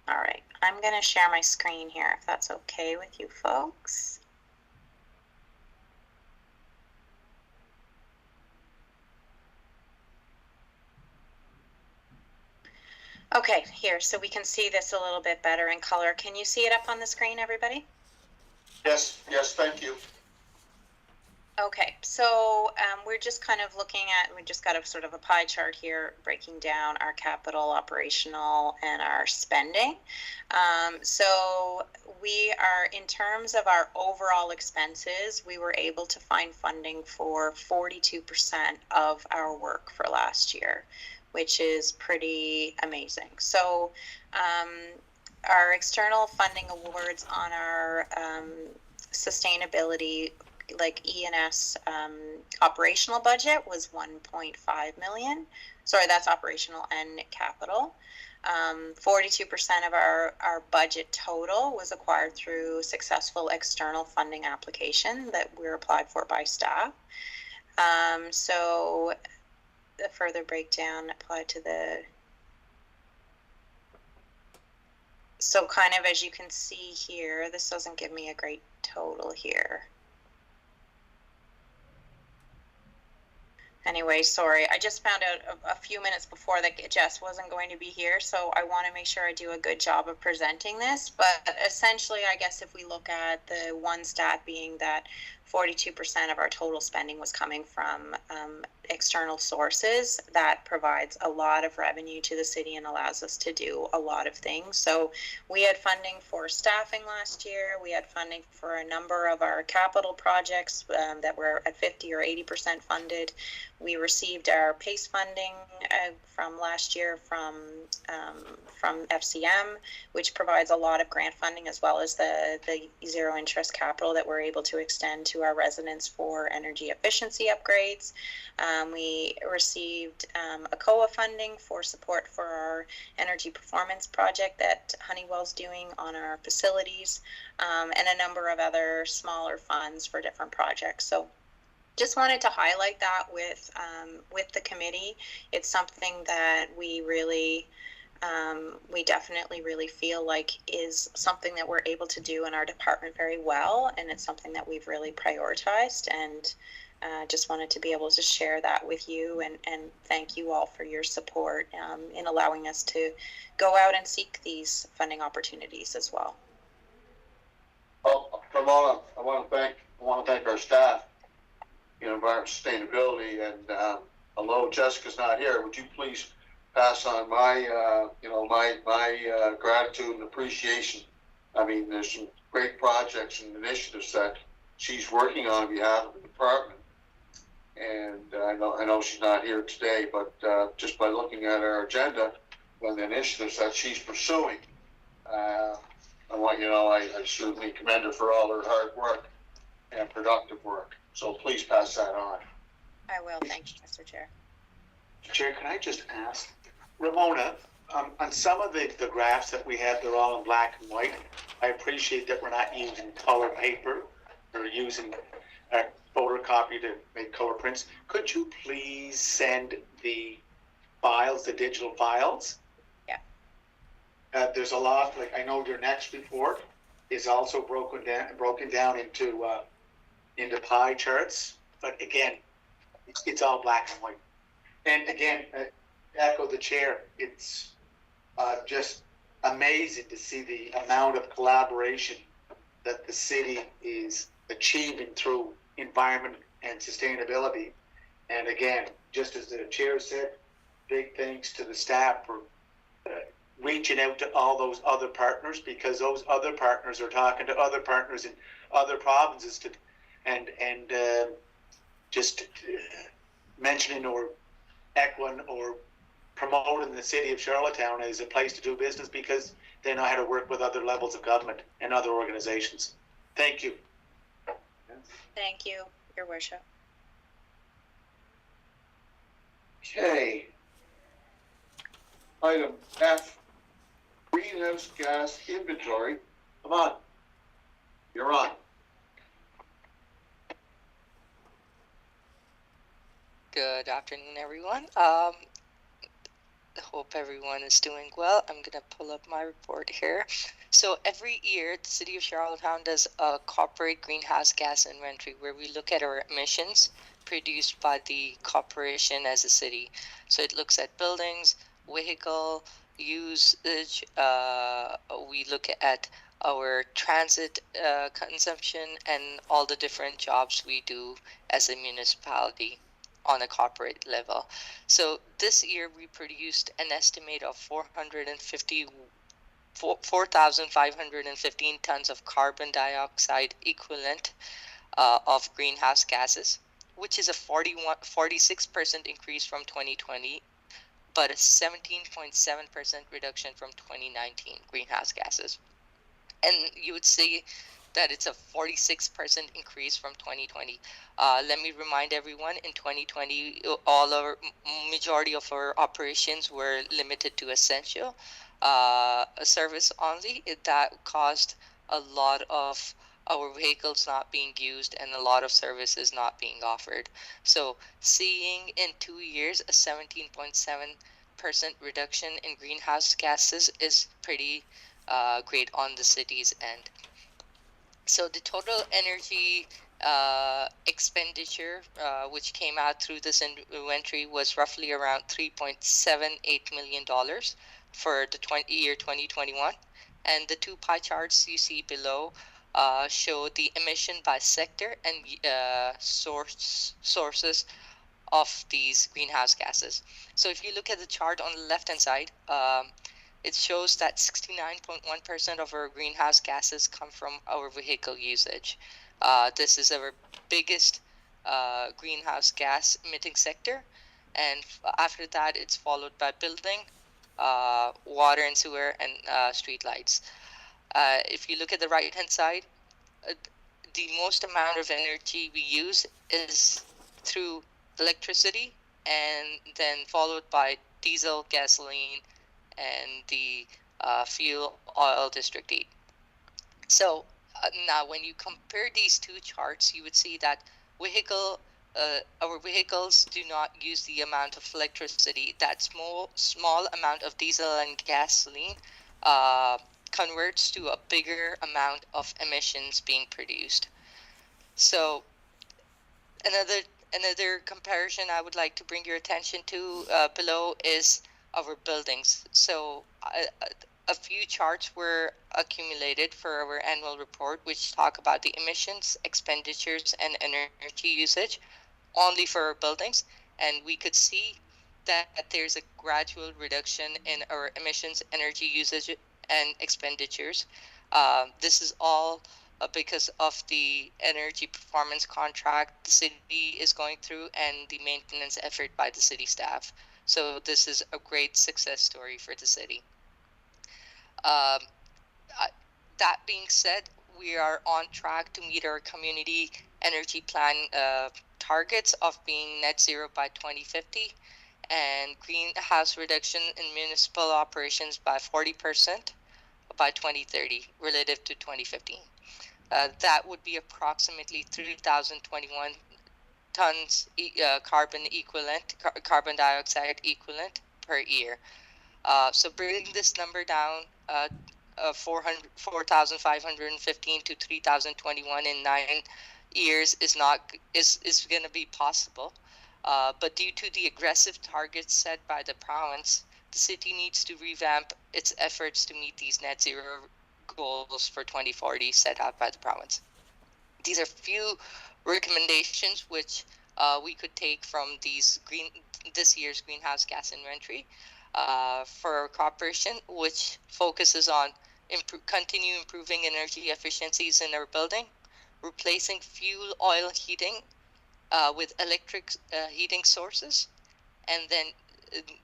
All right, I'm going to share my screen here if that's okay with you folks. Okay, here, so we can see this a little bit better in color. Can you see it up on the screen, everybody? Yes, thank you. Okay, so we're just kind of looking at, we just got a sort of a pie chart here breaking down our capital, operational, and our spending. So we are, in terms of our overall expenses, we were able to find funding for 42% of our work for last year, which is pretty amazing. So our external funding awards on our sustainability, like E&S operational budget was 1.5 million. Sorry, that's operational and capital. 42% of our budget total was acquired through successful external funding application that were applied for by staff. So the further breakdown applied to the, so kind of as you can see here, this doesn't give me a great total here. Anyway, sorry, I just found out a few minutes before that Jess wasn't going to be here, so I want to make sure I do a good job of presenting this. But essentially, I guess if we look at the one stat being that 42% of our total spending was coming from external sources. That provides a lot of revenue to the city and allows us to do a lot of things. So we had funding for staffing last year. We had funding for a number of our capital projects that were at 50 or 80% funded. We received our PACE funding from last year from FCM, which provides a lot of grant funding, as well as the zero interest capital that we're able to extend to our residents for energy efficiency upgrades. We received ACOA funding for support for our energy performance project that Honeywell's doing on our facilities, and a number of other smaller funds for different projects. So just wanted to highlight that with the committee. It's something that we really we definitely really feel like is something that we're able to do in our department very well, and it's something that we've really prioritized, and just wanted to be able to share that with you, and thank you all for your support in allowing us to go out and seek these funding opportunities as well. Well, Ramona, I want to thank our staff, environment sustainability, and although Jessica's not here, would you please pass on my my gratitude and appreciation. I mean, there's some great projects and initiatives that she's working on behalf of the department, and I know she's not here today, but just by looking at our agenda and the initiatives that she's pursuing, I certainly commend her for all her hard work and productive work. So please pass that on. I will. Thank you, Mr. Chair. Chair, can I just ask, Ramona, on some of the graphs that we have, they're all in black and white. I appreciate that we're not using color paper or using a photocopy to make color prints. Could you please send the files, the digital files? Yeah. There's a lot, like I know your next report is also broken down into pie charts, but again, it's all black and white. And again, echo the chair, it's just amazing to see the amount of collaboration that the city is achieving through environment and sustainability. And again, just as the chair said, big thanks to the staff for reaching out to all those other partners, because those other partners are talking to other partners in other provinces and just mentioning or echoing or promoting the city of Charlottetown as a place to do business, because they know how to work with other levels of government and other organizations. Thank you. Thank you, Your Worship. Okay. Item F, greenhouse gas inventory. Come on. You're on. Good afternoon, everyone. Hope everyone is doing well. I'm going to pull up my report here. So every year, the City of Charlottetown does a corporate greenhouse gas inventory where we look at our emissions produced by the corporation as a city. So it looks at buildings, vehicle usage. We look at our transit consumption and all the different jobs we do as a municipality on a corporate level. So this year we produced an estimate of 4,515 tons of carbon dioxide equivalent of greenhouse gases, which is a 46% increase from 2020, but a 17.7% reduction from 2019 greenhouse gases. And you would see that it's a 46% increase from 2020. Let me remind everyone, in 2020, majority of our operations were limited to essential service only. That caused a lot of our vehicles not being used and a lot of services not being offered. So seeing in 2 years a 17.7% reduction in greenhouse gases is pretty great on the city's end. So the total energy expenditure which came out through this inventory was roughly around $3.78 million for the year 2021. And the two pie charts you see below show the emission by sector and sources of these greenhouse gases. So if you look at the chart on the left-hand side, it shows that 69.1% of our greenhouse gases come from our vehicle usage. This is our biggest greenhouse gas emitting sector, and after that it's followed by building, water and sewer, and street lights. If you look at the right-hand side, the most amount of energy we use is through electricity, and then followed by diesel, gasoline, and the fuel oil district heat. So now when you compare these two charts, you would see that our vehicles do not use the amount of electricity. That small amount of diesel and gasoline converts to a bigger amount of emissions being produced. So another comparison I would like to bring your attention to below is our buildings. So a few charts were accumulated for our annual report, which talk about the emissions, expenditures, and energy usage only for our buildings. And we could see that there's a gradual reduction in our emissions, energy usage, and expenditures. This is all because of the energy performance contract the city is going through and the maintenance effort by the city staff. So this is a great success story for the city. That being said, we are on track to meet our community energy plan targets of being net zero by 2050 and greenhouse reduction in municipal operations by 40% by 2030 relative to 2015. That would be approximately 3,021 tons carbon dioxide equivalent per year. So bringing this number down 4,515 to 3,021 in 9 years is going to be possible. But due to the aggressive targets set by the province, the city needs to revamp its efforts to meet these net zero goals for 2040 set out by the province. These are few recommendations which we could take from this year's greenhouse gas inventory for our corporation, which focuses on continue improving energy efficiencies in our building, replacing fuel oil heating with electric heating sources, and then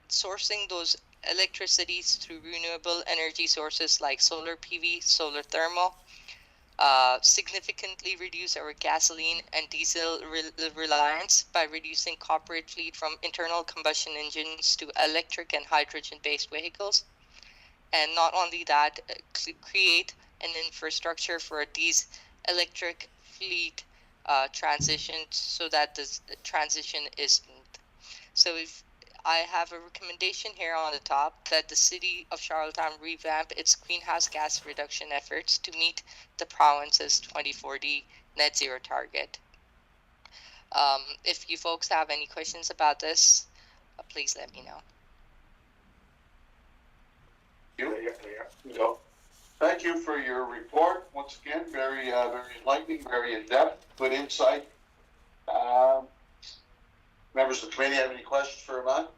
sourcing those electricities through renewable energy sources like solar PV, solar thermal, significantly reduce our gasoline and diesel reliance by reducing corporate fleet from internal combustion engines to electric and hydrogen-based vehicles. And not only that, create an infrastructure for these electric fleet transition so that this transition is smooth. So if I have a recommendation here on the top that the city of Charlottetown revamp its greenhouse gas reduction efforts to meet the province's 2040 net zero target. If you folks have any questions about this, please let me know. Thank you for your report. Once again, very enlightening, very in-depth, good insight. Members of the committee have any questions for Ahmad?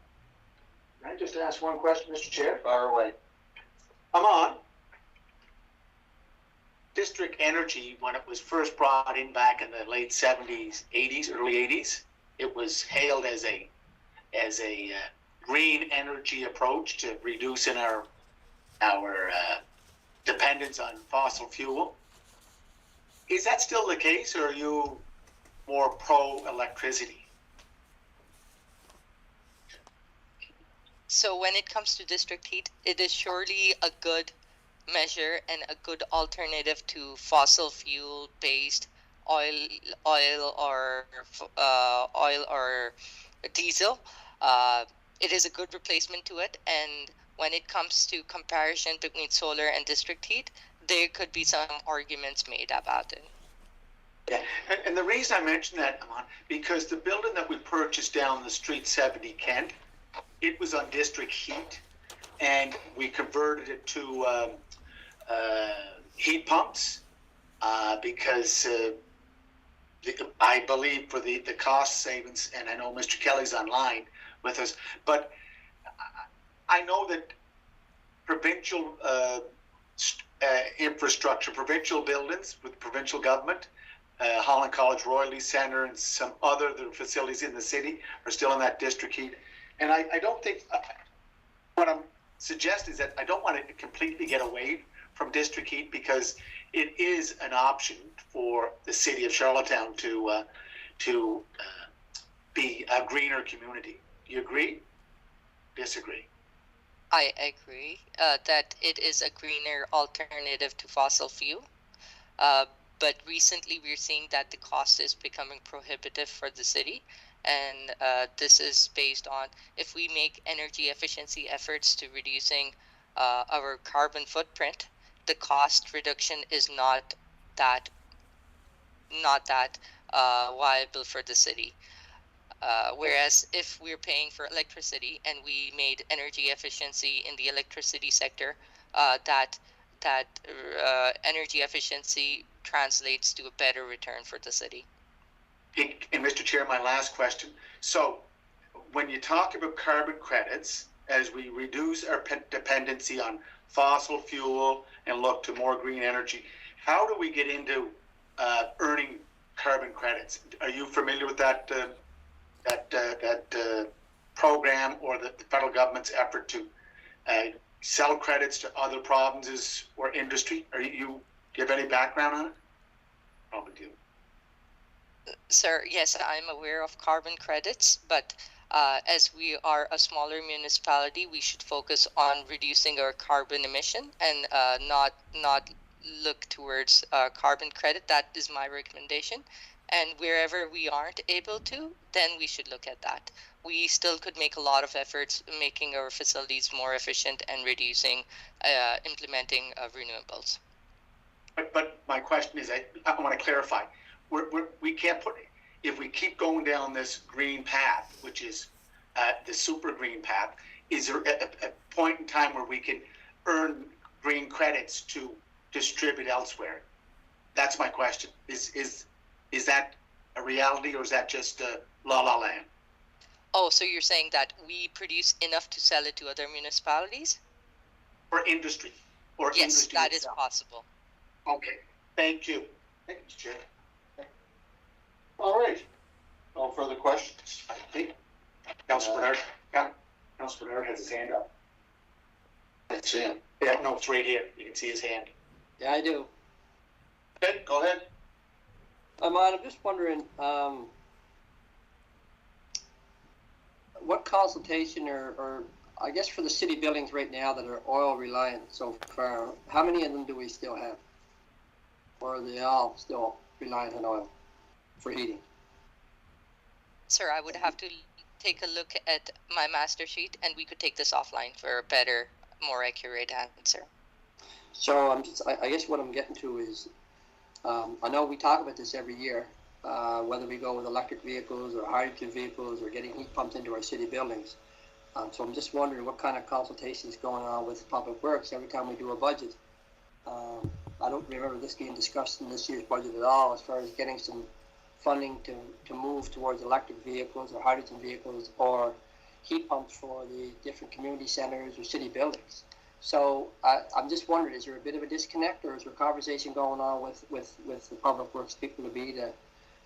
Can I just ask one question, Mr. Chair? Fire away. Ahmad, district energy, when it was first brought in back in the late 70s, 80s, early 80s, it was hailed as a green energy approach to reducing our dependence on fossil fuel. Is that still the case, or are you more pro-electricity? So when it comes to district heat, it is surely a good measure and a good alternative to fossil fuel based oil or diesel. It is a good replacement to it, and when it comes to comparison between solar and district heat, there could be some arguments made about it. Yeah, and the reason I mention that, Ahmad, because the building that we purchased down the street 70 Kent, it was on district heat, and we converted it to heat pumps. because I believe for the cost savings, and I know Mr. Kelly's online with us, but I know that provincial infrastructure, provincial buildings with provincial government, Holland College Royalty Center and some other facilities in the city are still in that district heat. And I don't think, what I'm suggesting is that I don't want to completely get away from district heat, because it is an option for the city of Charlottetown to be a greener community. You agree? Disagree? I agree that it is a greener alternative to fossil fuel. But recently we're seeing that the cost is becoming prohibitive for the city. And this is based on if we make energy efficiency efforts to reducing our carbon footprint, the cost reduction is not that viable for the city. Whereas if we're paying for electricity and we made energy efficiency in the electricity sector, that energy efficiency translates to a better return for the city. And Mr. Chair, my last question. So when you talk about carbon credits, as we reduce our dependency on fossil fuel and look to more green energy, how do we get into earning carbon credits? Are you familiar with that program, or the federal government's effort to sell credits to other provinces or industry? Do you have any background on it? Probably do. Sir, yes, I'm aware of carbon credits, but as we are a smaller municipality, we should focus on reducing our carbon emission and not look towards carbon credit. That is my recommendation. And wherever we aren't able to, then we should look at that. We still could make a lot of efforts making our facilities more efficient and reducing, implementing renewables. But my question is, I want to clarify. We can't put, if we keep going down this green path, which is the super green path, is there a point in time where we can earn green credits to distribute elsewhere? That's my question. Is that a reality, or is that just la la land? Oh, so you're saying that we produce enough to sell it to other municipalities? For industry? Or yes, industry that itself? is possible. Okay, thank you. Thank you, Chair. All right. No further questions, I think. Councilor Bernard, yeah, Councilor Bernard has his hand up. That's it. Yeah, no, it's right here. You can see his hand. Yeah, I do. Okay, go ahead. I'm just wondering, what consultation or I guess for the city buildings right now that are oil reliant so far, how many of them do we still have? Or are they all still reliant on oil for heating? Sir, I would have to take a look at my master sheet, and we could take this offline for a better, more accurate answer. So I guess what I'm getting to is, I know we talk about this every year, whether we go with electric vehicles or hydrogen vehicles or getting heat pumps into our city buildings. So I'm just wondering what kind of consultation is going on with Public Works every time we do a budget. I don't remember this being discussed in this year's budget at all, as far as getting some funding to move towards electric vehicles or hydrogen vehicles or heat pumps for the different community centers or city buildings. So I'm just wondering, is there a bit of a disconnect, or is there a conversation going on with the Public Works people to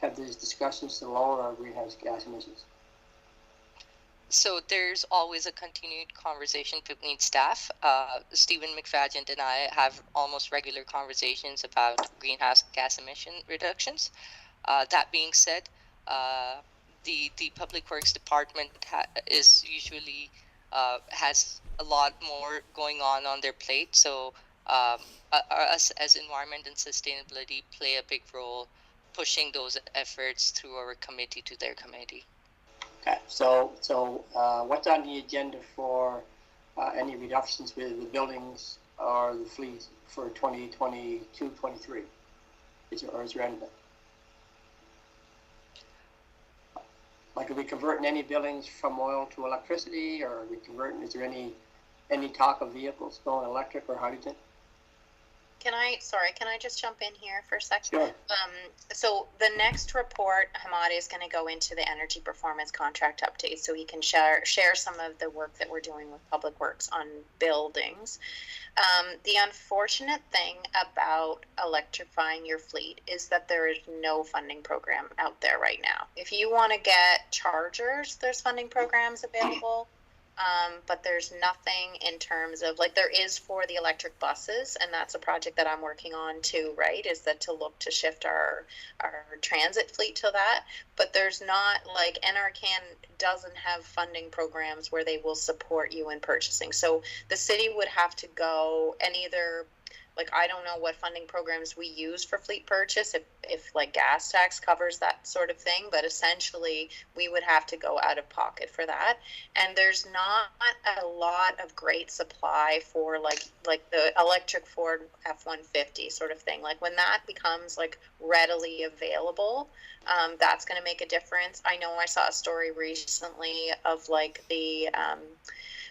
have these discussions to lower our greenhouse gas emissions? So there's always a continued conversation between staff. Stephen McFadden and I have almost regular conversations about greenhouse gas emission reductions. That being said, the Public Works Department is usually has a lot more going on their plate. So us as environment and sustainability play a big role pushing those efforts through our committee to their committee. Okay, so what's on the agenda for any reductions with the buildings or the fleet for 2022-23? Is there anything? Like, are we converting any buildings from oil to electricity, or are we converting? Is there any talk of vehicles going electric or hydrogen? can I just jump in here for a second? Sure. So the next report, Hamad, is going to go into the energy performance contract update, so he can share some of the work that we're doing with Public Works on buildings. The unfortunate thing about electrifying your fleet is that there is no funding program out there right now. If you want to get chargers, there's funding programs available. But there's nothing in terms of, like, there is for the electric buses, and that's a project that I'm working on too, right? Is that to look to shift our transit fleet to that. But there's not, like, NRCan doesn't have funding programs where they will support you in purchasing. So the city would have to go and either, like, I don't know what funding programs we use for fleet purchase, if like gas tax covers that sort of thing, but essentially we would have to go out of pocket for that. And there's not a lot of great supply for like the electric Ford F-150 sort of thing. Like when that becomes like readily available, that's going to make a difference. I know I saw a story recently of like the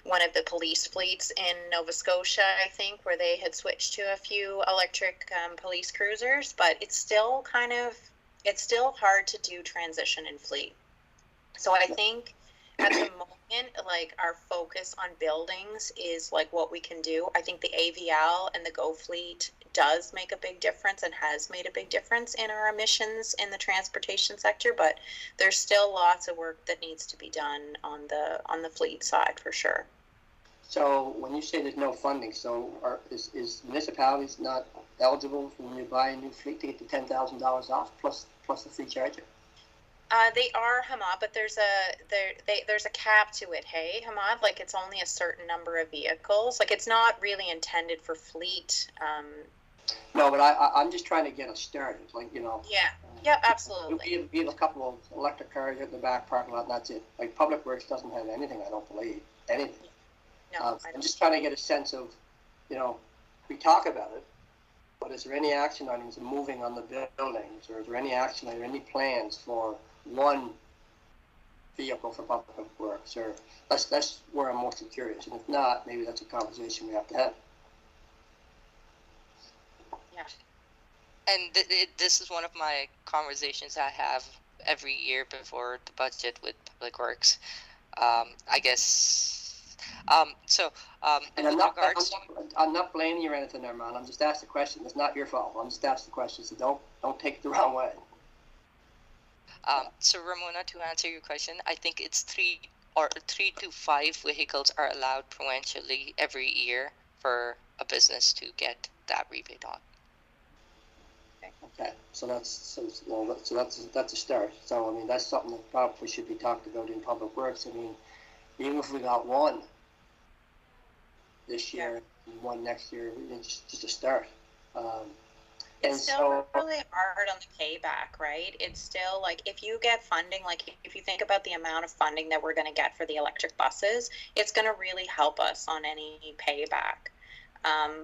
one of the police fleets in Nova Scotia, I think, where they had switched to a few electric police cruisers, but it's still hard to do transition in fleet. So I think at the moment, like, our focus on buildings is like what we can do. I think the AVL and the Go fleet does make a big difference and has made a big difference in our emissions in the transportation sector, but there's still lots of work that needs to be done on the fleet side for sure. So when you say there's no funding, so is municipalities not eligible when you buy a new fleet to get the $10,000 off plus the free charger? They are, Hamad, but there's a cap to it. Hey, Hamad, like it's only a certain number of vehicles. Like it's not really intended for fleet. No, but I'm just trying to get us started. Like, you know. Yeah, absolutely. We have a couple of electric cars in the back parking lot, and that's it. Like Public Works doesn't have anything, I don't believe. Anything. No, I'm just trying to get a sense of, you know, we talk about it, but is there any action items moving on the buildings, or is there any action or any plans for one vehicle for Public Works? Or that's where I'm most curious. And if not, maybe that's a conversation we have to have. Yeah. And this is one of my conversations I have every year before the budget with Public Works. I guess. And I'm not blaming you or anything there, man. I'm just asking the question. It's not your fault. I'm just asking the question, so don't take it the wrong way. So Ramona, to answer your question, I think it's 3 to 5 vehicles are allowed provincially every year for a business to get that rebate on. Okay, so that's a start. So I mean, that's something that probably should be talked about in Public Works. I mean, even if we got one this year and one next year, it's just a start. It's still really hard on the payback, right? It's still like if you get funding, like if you think about the amount of funding that we're going to get for the electric buses, it's going to really help us on any payback.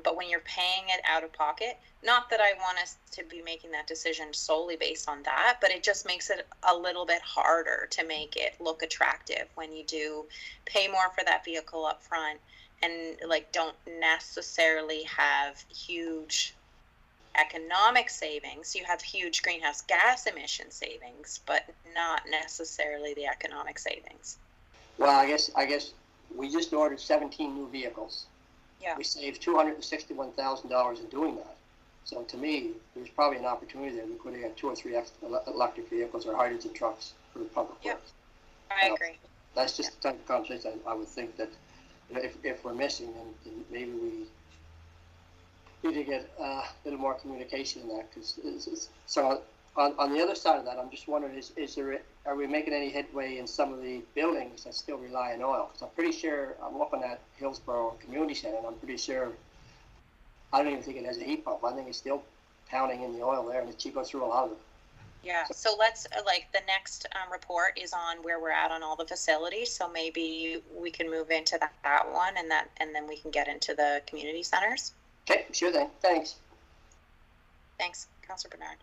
But when you're paying it out of pocket, not that I want us to be making that decision solely based on that, but it just makes it a little bit harder to make it look attractive when you do pay more for that vehicle up front and like don't necessarily have huge economic savings. You have huge greenhouse gas emission savings, but not necessarily the economic savings. Well, I guess we just ordered 17 new vehicles. Yeah. We saved $261,000 in doing that. So to me, there's probably an opportunity there. We could have got 2 or 3 electric vehicles or hydrogen trucks for the Public Works. I agree. That's just the type of conversation I would think that, you know, if we're missing, then maybe we need to get a little more communication in that. So on the other side of that, I'm just wondering, are we making any headway in some of the buildings that still rely on oil? Because I'm pretty sure, I'm looking at Hillsborough Community Center, and I'm pretty sure, I don't even think it has a heat pump. I think it's still pounding in the oil there, and it goes through a lot of it. Yeah, so let's, like, the next report is on where we're at on all the facilities, so maybe we can move into that one, and then we can get into the community centers. Okay, sure thing. Thanks. Thanks, Councillor Bernard.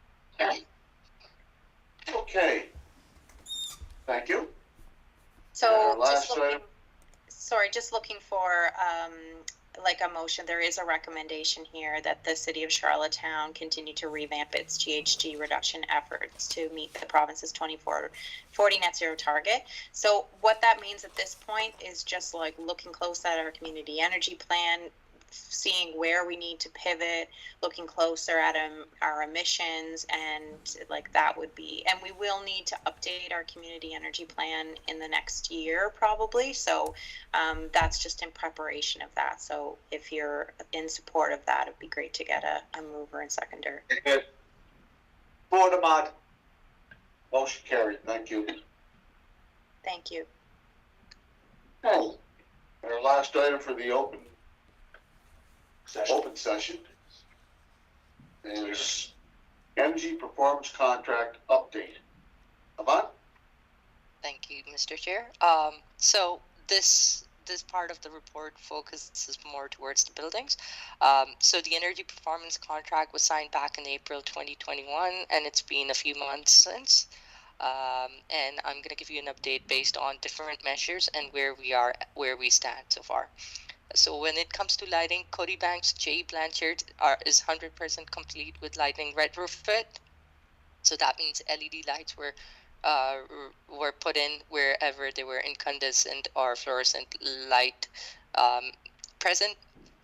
Okay. Thank you. So last just looking for like a motion, there is a recommendation here that the city of Charlottetown continue to revamp its GHG reduction efforts to meet the province's 2040 net zero target. So what that means at this point is just like looking close at our community energy plan, seeing where we need to pivot, looking closer at our emissions, and like that would be, and we will need to update our community energy plan in the next year probably. So that's just in preparation of that. So if you're in support of that, it'd be great to get a mover and seconder. Good. Board Ahmad. Motion carried. Thank you. Thank you. Okay. Our last item for the open session is energy performance contract update. Ahmad? Thank you, Mr. Chair. So this part of the report focuses more towards the buildings. So the energy performance contract was signed back in April 2021, and it's been a few months since. And I'm going to give you an update based on different measures and where we stand so far. So when it comes to lighting, Cody Banks J. Blanchard is 100% complete with lighting retrofit. So that means LED lights were put in wherever there were incandescent or fluorescent light present.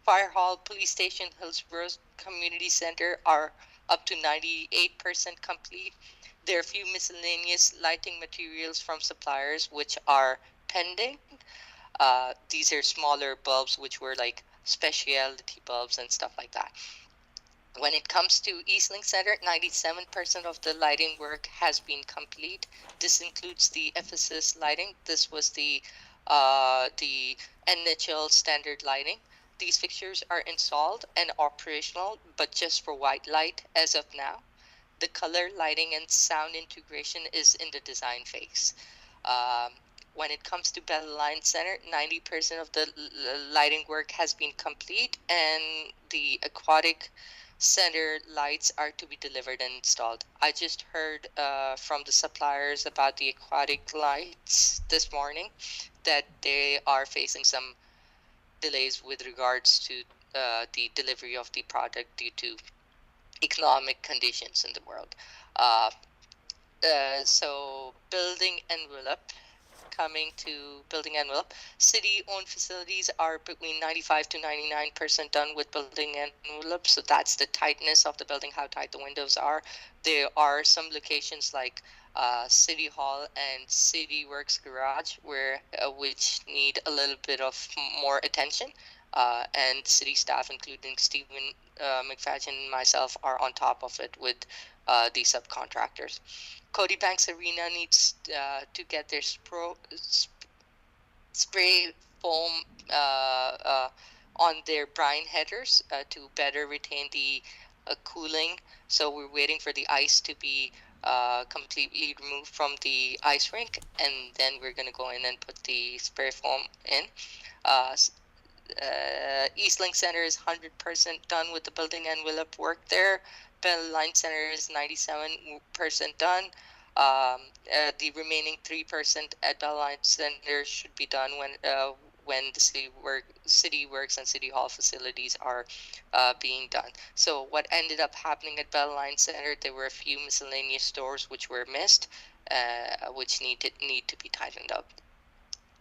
Fire Hall, Police Station, Hillsborough Community Center are up to 98% complete. There are a few miscellaneous lighting materials from suppliers which are pending. These are smaller bulbs which were like specialty bulbs and stuff like that. When it comes to Eastlink Center, 97% of the lighting work has been complete. This includes the FSS lighting. This was the NHL standard lighting. These fixtures are installed and operational, but just for white light as of now. The color, lighting, and sound integration is in the design phase. When it comes to Belline Center, 90% of the lighting work has been complete, and the aquatic center lights are to be delivered and installed. I just heard from the suppliers about the aquatic lights this morning that they are facing some delays with regards to the delivery of the product due to economic conditions in the world. So building envelope. Coming to building envelope, city-owned facilities are between 95 to 99% done with building envelope. So that's the tightness of the building, how tight the windows are. There are some locations like City Hall and City Works Garage which need a little bit of more attention. And city staff, including Stephen McFadden and myself, are on top of it with the subcontractors. Cody Banks Arena needs to get their spray foam on their brine headers to better retain the cooling. So we're waiting for the ice to be completely removed from the ice rink, and then we're going to go in and put the spray foam in. Eastlink Center is 100% done with the building envelope work there. Belline Center is 97% done. The remaining 3% at Belline Center should be done when the city works and City Hall facilities are being done. So what ended up happening at Belline Center, there were a few miscellaneous stores which were missed, which need to be tightened up.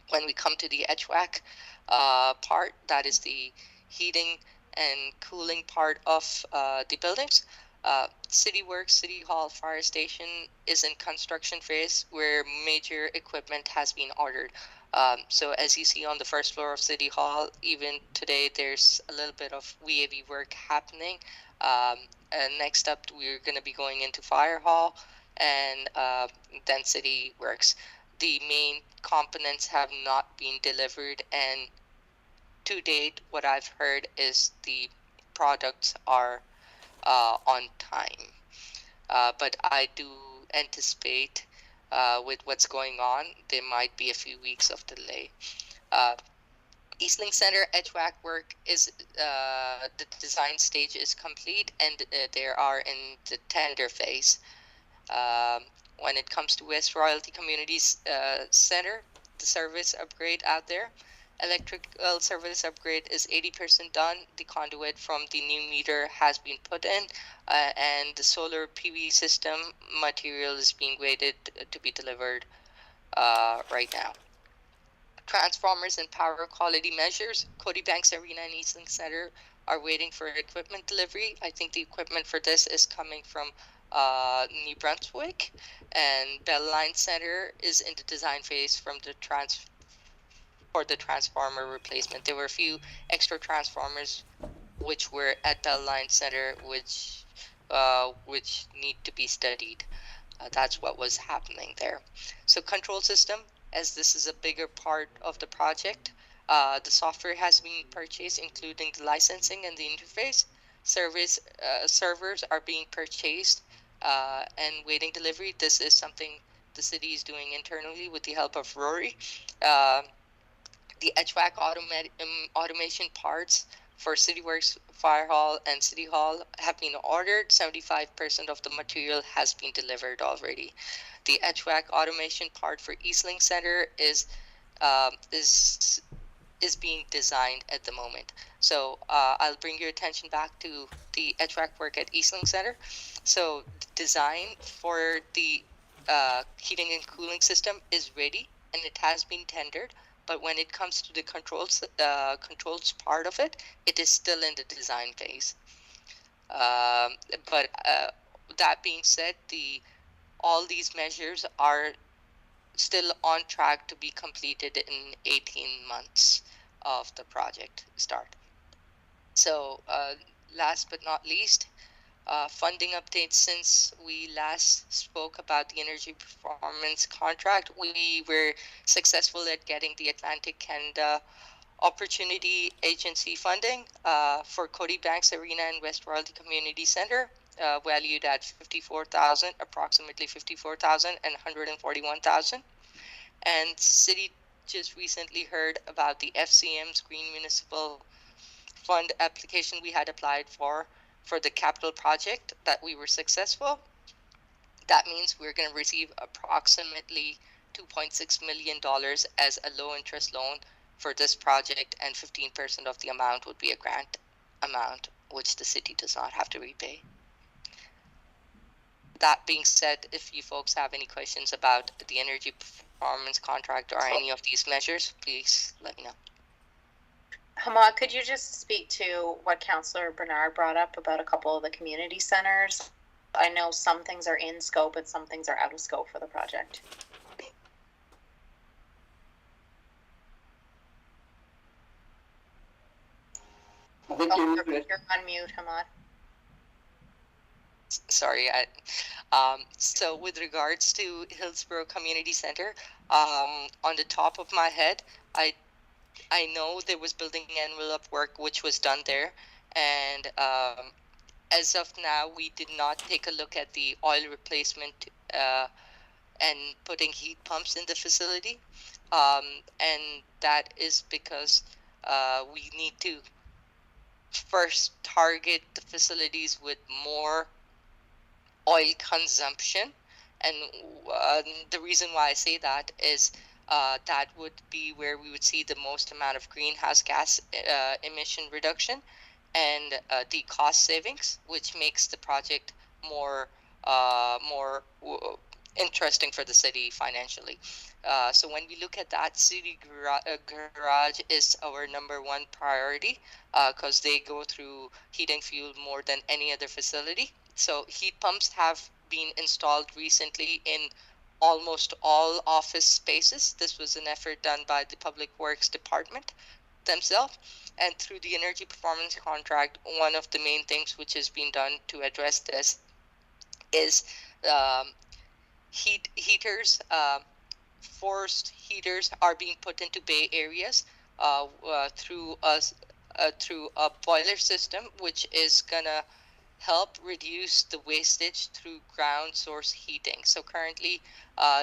When we come to the HVAC part, that is the heating and cooling part of the buildings. City Works, City Hall, Fire Station is in construction phase where major equipment has been ordered. So as you see on the first floor of City Hall, even today there's a little bit of VAV work happening. And next up, we're going to be going into Fire Hall and then City Works. The main components have not been delivered, and to date, what I've heard is the products are on time. But I do anticipate with what's going on, there might be a few weeks of delay. Eastlink Center HVAC work is the design stage is complete, and they are in the tender phase. When it comes to West Royalty Communities Center, the service upgrade out there, Electrical service upgrade is 80% done. The conduit from the new meter has been put in, and the solar PV system material is being waited to be delivered right now. Transformers and power quality measures. Cody Banks Arena and Eastlink Center are waiting for equipment delivery. I think the equipment for this is coming from New Brunswick, and Belline Center is in the design phase for the transformer replacement. There were a few extra transformers which were at Belline Center, which need to be studied. That's what was happening there. So control system, as this is a bigger part of the project, the software has been purchased, including the licensing and the interface. Servers are being purchased and waiting delivery. This is something the city is doing internally with the help of Rory. The HVAC automation parts for CityWorks, Fire Hall, and City Hall have been ordered. 75% of the material has been delivered already. The HVAC automation part for Eastlink Center is being designed at the moment. So I'll bring your attention back to the HVAC work at Eastlink Center. So the design for the heating and cooling system is ready, and it has been tendered. But when it comes to the controls part of it, it is still in the design phase. But that being said, all these measures are still on track to be completed in 18 months of the project start. So last but not least, funding updates. Since we last spoke about the energy performance contract, we were successful at getting the Atlantic Canada Opportunity Agency funding for Cody Banks Arena and West Royalty Community Center, valued at approximately 54,000 and 141,000. And city just recently heard about the FCM's Green Municipal Fund application we had applied for the capital project, that we were successful. That means we're going to receive approximately $2.6 million as a low interest loan for this project, and 15% of the amount would be a grant amount, which the city does not have to repay. That being said, if you folks have any questions about the energy performance contract or any of these measures, please let me know. Hamad, could you just speak to what Councillor Bernard brought up about a couple of the community centers? I know some things are in scope and some things are out of scope for the project. I think you're on mute, Hamad. Sorry. So with regards to Hillsborough Community Center, on the top of my head, I know there was building envelope work which was done there, and as of now, we did not take a look at the oil replacement and putting heat pumps in the facility, and that is because we need to first target the facilities with more oil consumption, and the reason why I say that is that would be where we would see the most amount of greenhouse gas emission reduction and the cost savings, which makes the project more interesting for the city financially. So when we look at that, city garage is our #1 priority because they go through heat and fuel more than any other facility. So heat pumps have been installed recently in almost all office spaces. This was an effort done by the Public Works Department themselves. And through the energy performance contract, one of the main things which has been done to address this is heaters, forced heaters are being put into bay areas through a boiler system, which is gonna help reduce the wastage through ground source heating. So currently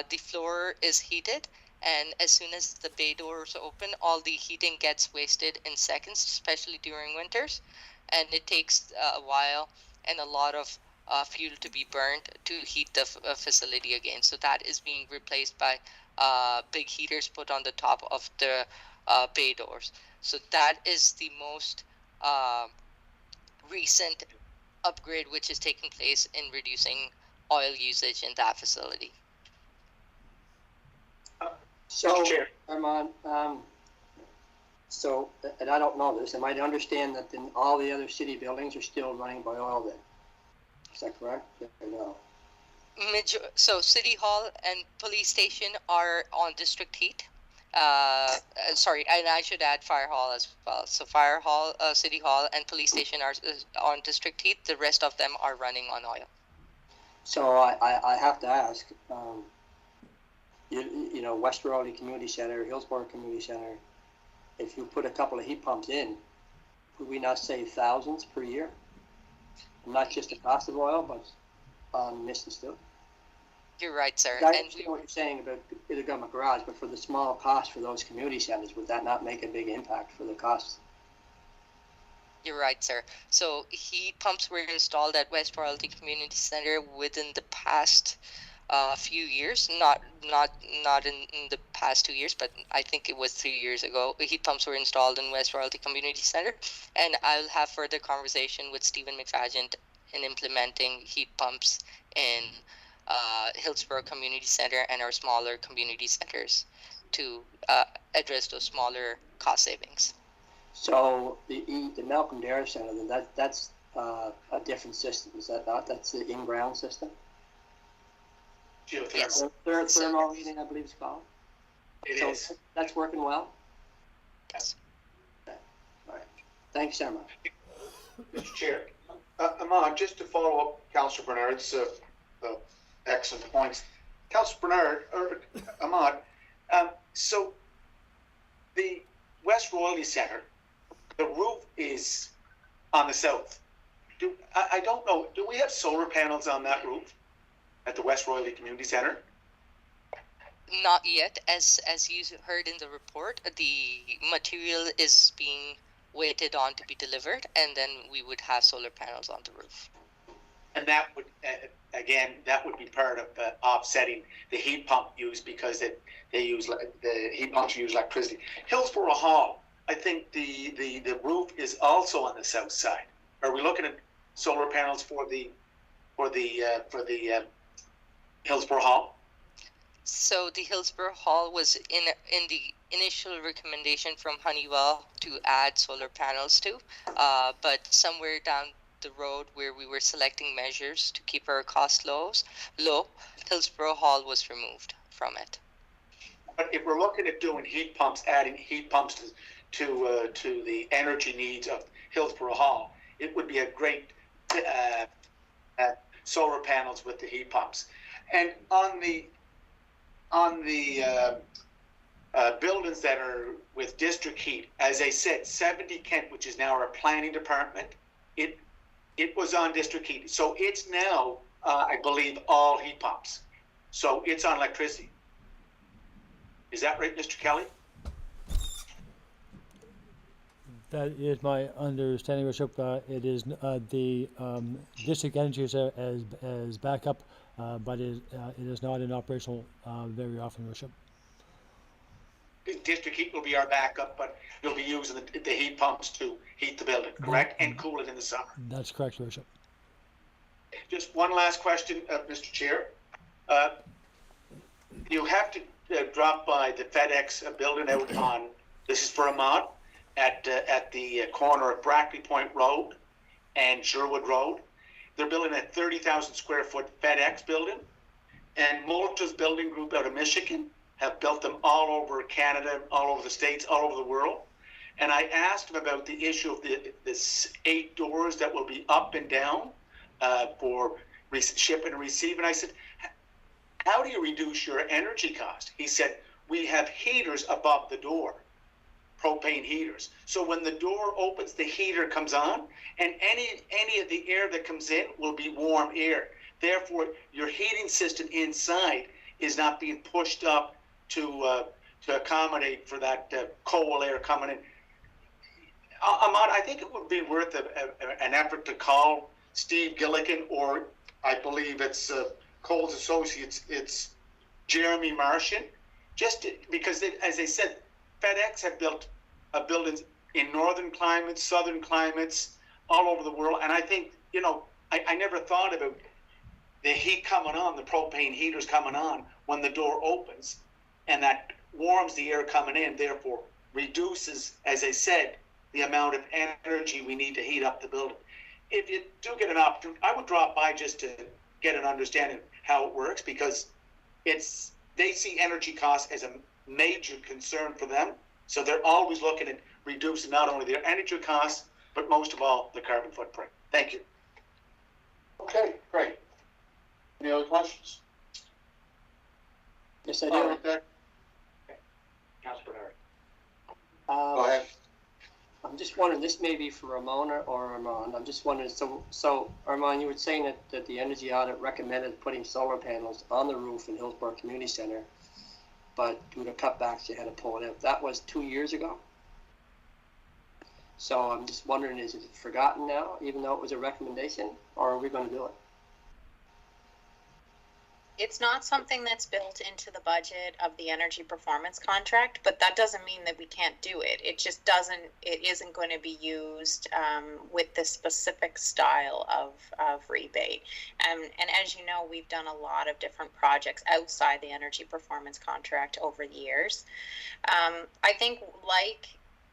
the floor is heated, and as soon as the bay doors open, all the heating gets wasted in seconds, especially during winters, and it takes a while and a lot of fuel to be burned to heat the facility again. So that is being replaced by big heaters put on the top of the bay doors. So that is the most recent upgrade which is taking place in reducing oil usage in that facility. So, Mr. Chair. Armand, so, and I don't know this, am I to understand that then all the other city buildings are still running by oil then? Is that correct? Or no? So City Hall and Police Station are on district heat. Sorry, and I should add Fire Hall as well. So Fire Hall, City Hall, and Police Station are on district heat. The rest of them are running on oil. So I have to ask, you know, West Raleigh Community Center, Hillsborough Community Center, if you put a couple of heat pumps in, would we not save thousands per year? Not just the cost of oil, but on mist and still. You're right, sir. I And understand what you're saying about the government garage, but for the small cost for those community centers, would that not make a big impact for the costs? you're right, sir. So heat pumps were installed at West Royalty Community Center within the past few years, not in the past 2 years, but I think it was 3 years ago. Heat pumps were installed in West Royalty Community Center, and I'll have further conversation with Stephen McFadden in implementing heat pumps in Hillsborough Community Center and our smaller community centers to address those smaller cost savings. So the Malcolm Dare Center, then that's a different system, is that not? That's the in-ground system? Geothermal. Yes. Thermal reading, I believe it's called. It So is. that's working well? Yes. All right. Thanks so much. Mr. Chair, Ahmad, just to follow up Councillor Bernard's excellent points. Councillor Bernard, or Ahmad, so the West Royalty Centre, the roof is on the south. I don't know, do we have solar panels on that roof at the West Royalty Community Centre? Not yet. As you heard in the report, the material is being waited on to be delivered, and then we would have solar panels on the roof. And that would, again, that would be part of offsetting the heat pump use because the heat pumps use electricity. Hillsborough Hall, I think the roof is also on the south side. Are we looking at solar panels for the Hillsborough Hall? So the Hillsborough Hall was in the initial recommendation from Honeywell to add solar panels to, but somewhere down the road where we were selecting measures to keep our costs low, Hillsborough Hall was removed from it. But if we're looking at doing heat pumps, adding heat pumps to the energy needs of Hillsborough Hall, it would be a great solar panels with the heat pumps. And on the buildings that are with district heat, as I said, 70 Kent, which is now our planning department, it was on district heat. So it's now, I believe, all heat pumps. So it's on electricity. Is that right, Mr. Kelly? That is my understanding, Bishop. It is the district energies as backup, but it is not in operational very often, Bishop. District heat will be our backup, but you'll be using the heat pumps to heat the building, correct? And cool it in the summer. That's correct, Bishop. Just one last question, Mr. Chair. You have to drop by the FedEx building out on, this is for Ahmad, at the corner of Brackley Point Road and Sherwood Road. They're building a 30,000 square foot FedEx building, and Malta's building group out of Michigan have built them all over Canada, all over the States, all over the world. And I asked them about the issue of the 8 doors that will be up and down for shipping and receiving. I said, how do you reduce your energy cost? He said, we have heaters above the door, propane heaters. So when the door opens, the heater comes on, and any of the air that comes in will be warm air. Therefore, your heating system inside is not being pushed up to accommodate for that cold air coming in. Ahmad, I think it would be worth an effort to call Steve Gilligan, or I believe it's Cole's Associates, it's Jeremy Martian, just because, as I said, FedEx have built buildings in northern climates, southern climates, all over the world. And I think, you know, I never thought about the heat coming on, the propane heaters coming on when the door opens, and that warms the air coming in, therefore reduces, as I said, the amount of energy we need to heat up the building. If you do get an opportunity, I would drop by just to get an understanding of how it works, because they see energy costs as a major concern for them. So they're always looking at reducing not only their energy costs, but most of all, the carbon footprint. Thank you. Okay, great. Any other questions? Yes, I All do. right, then. Councilor Bernard. Go ahead. I'm just wondering, this may be for Ramona or Armand. I'm just wondering, so Armand, you were saying that the energy audit recommended putting solar panels on the roof in Hillsborough Community Center, but due to cutbacks, you had to pull it out. That was 2 years ago. So I'm just wondering, is it forgotten now, even though it was a recommendation, or are we going to do it? It's not something that's built into the budget of the energy performance contract, but that doesn't mean that we can't do it. It just it isn't going to be used with this specific style of rebate. And as you know, we've done a lot of different projects outside the energy performance contract over the years. I think, like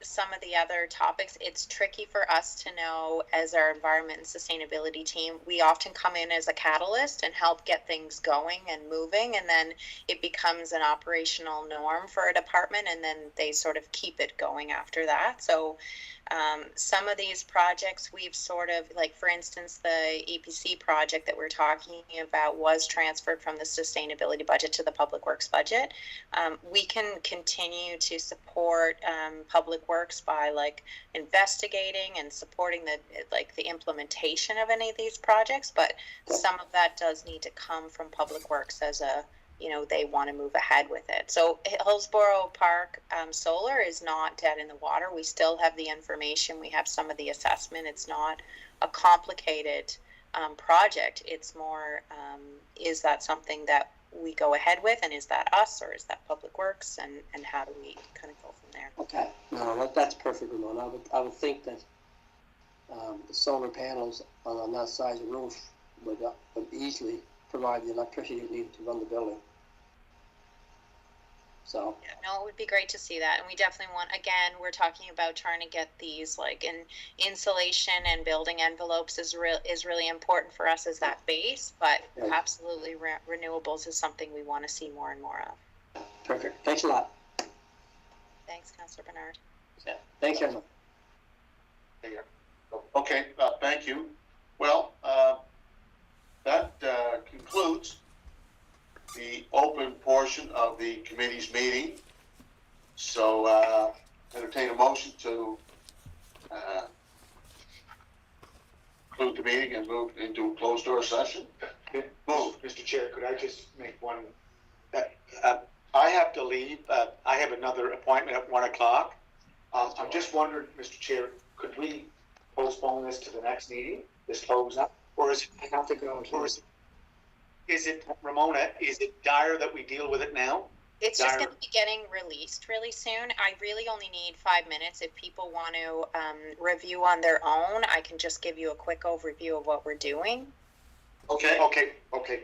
some of the other topics, it's tricky for us to know as our environment and sustainability team. We often come in as a catalyst and help get things going and moving, and then it becomes an operational norm for a department, and then they sort of keep it going after that. So some of these projects we've sort of, like for instance, the EPC project that we're talking about was transferred from the sustainability budget to the public works budget. We can continue to support public works by like investigating and supporting the implementation of any of these projects, but some of that does need to come from public works as a, you know, they want to move ahead with it. So Hillsborough Park solar is not dead in the water. We still have the information. We have some of the assessment. It's not a complicated project. It's more, is that something that we go ahead with, and is that us, or is that public works, and how do we kind of go from there? Okay, no, that's perfect, Ramon. I would think that the solar panels on that side of the roof would easily provide the electricity needed to run the building. So yeah, no, it would be great to see that, and we definitely want. Again, we're talking about trying to get these like in insulation and building envelopes is really important for us as that base. But yeah. Absolutely, renewables is something we want to see more and more of. Perfect. Thanks a lot. Thanks, Councillor Bernard. Yeah. Thanks, everyone. Okay, thank you. Well, that concludes the open portion of the committee's meeting. So entertain a motion to conclude the meeting and move into a closed door session. Move. Mr. Chair, could I just make one? I have to leave. I have another appointment at 1 o'clock. I'm just wondering, Mr. Chair, could we postpone this to the next meeting? This close up, or is it? I have to go. Or is it, Ramona? Is it dire that we deal with it now? It's just going to be getting released really soon. I really only need 5 minutes. If people want to review on their own, I can just give you a quick overview of what we're doing. Okay.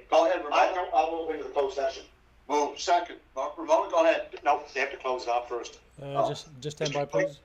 Go ahead, Ramona. I'll move into the closed session. Move second. Ramona, go ahead. No, they have to close it off first. Just stand by, please.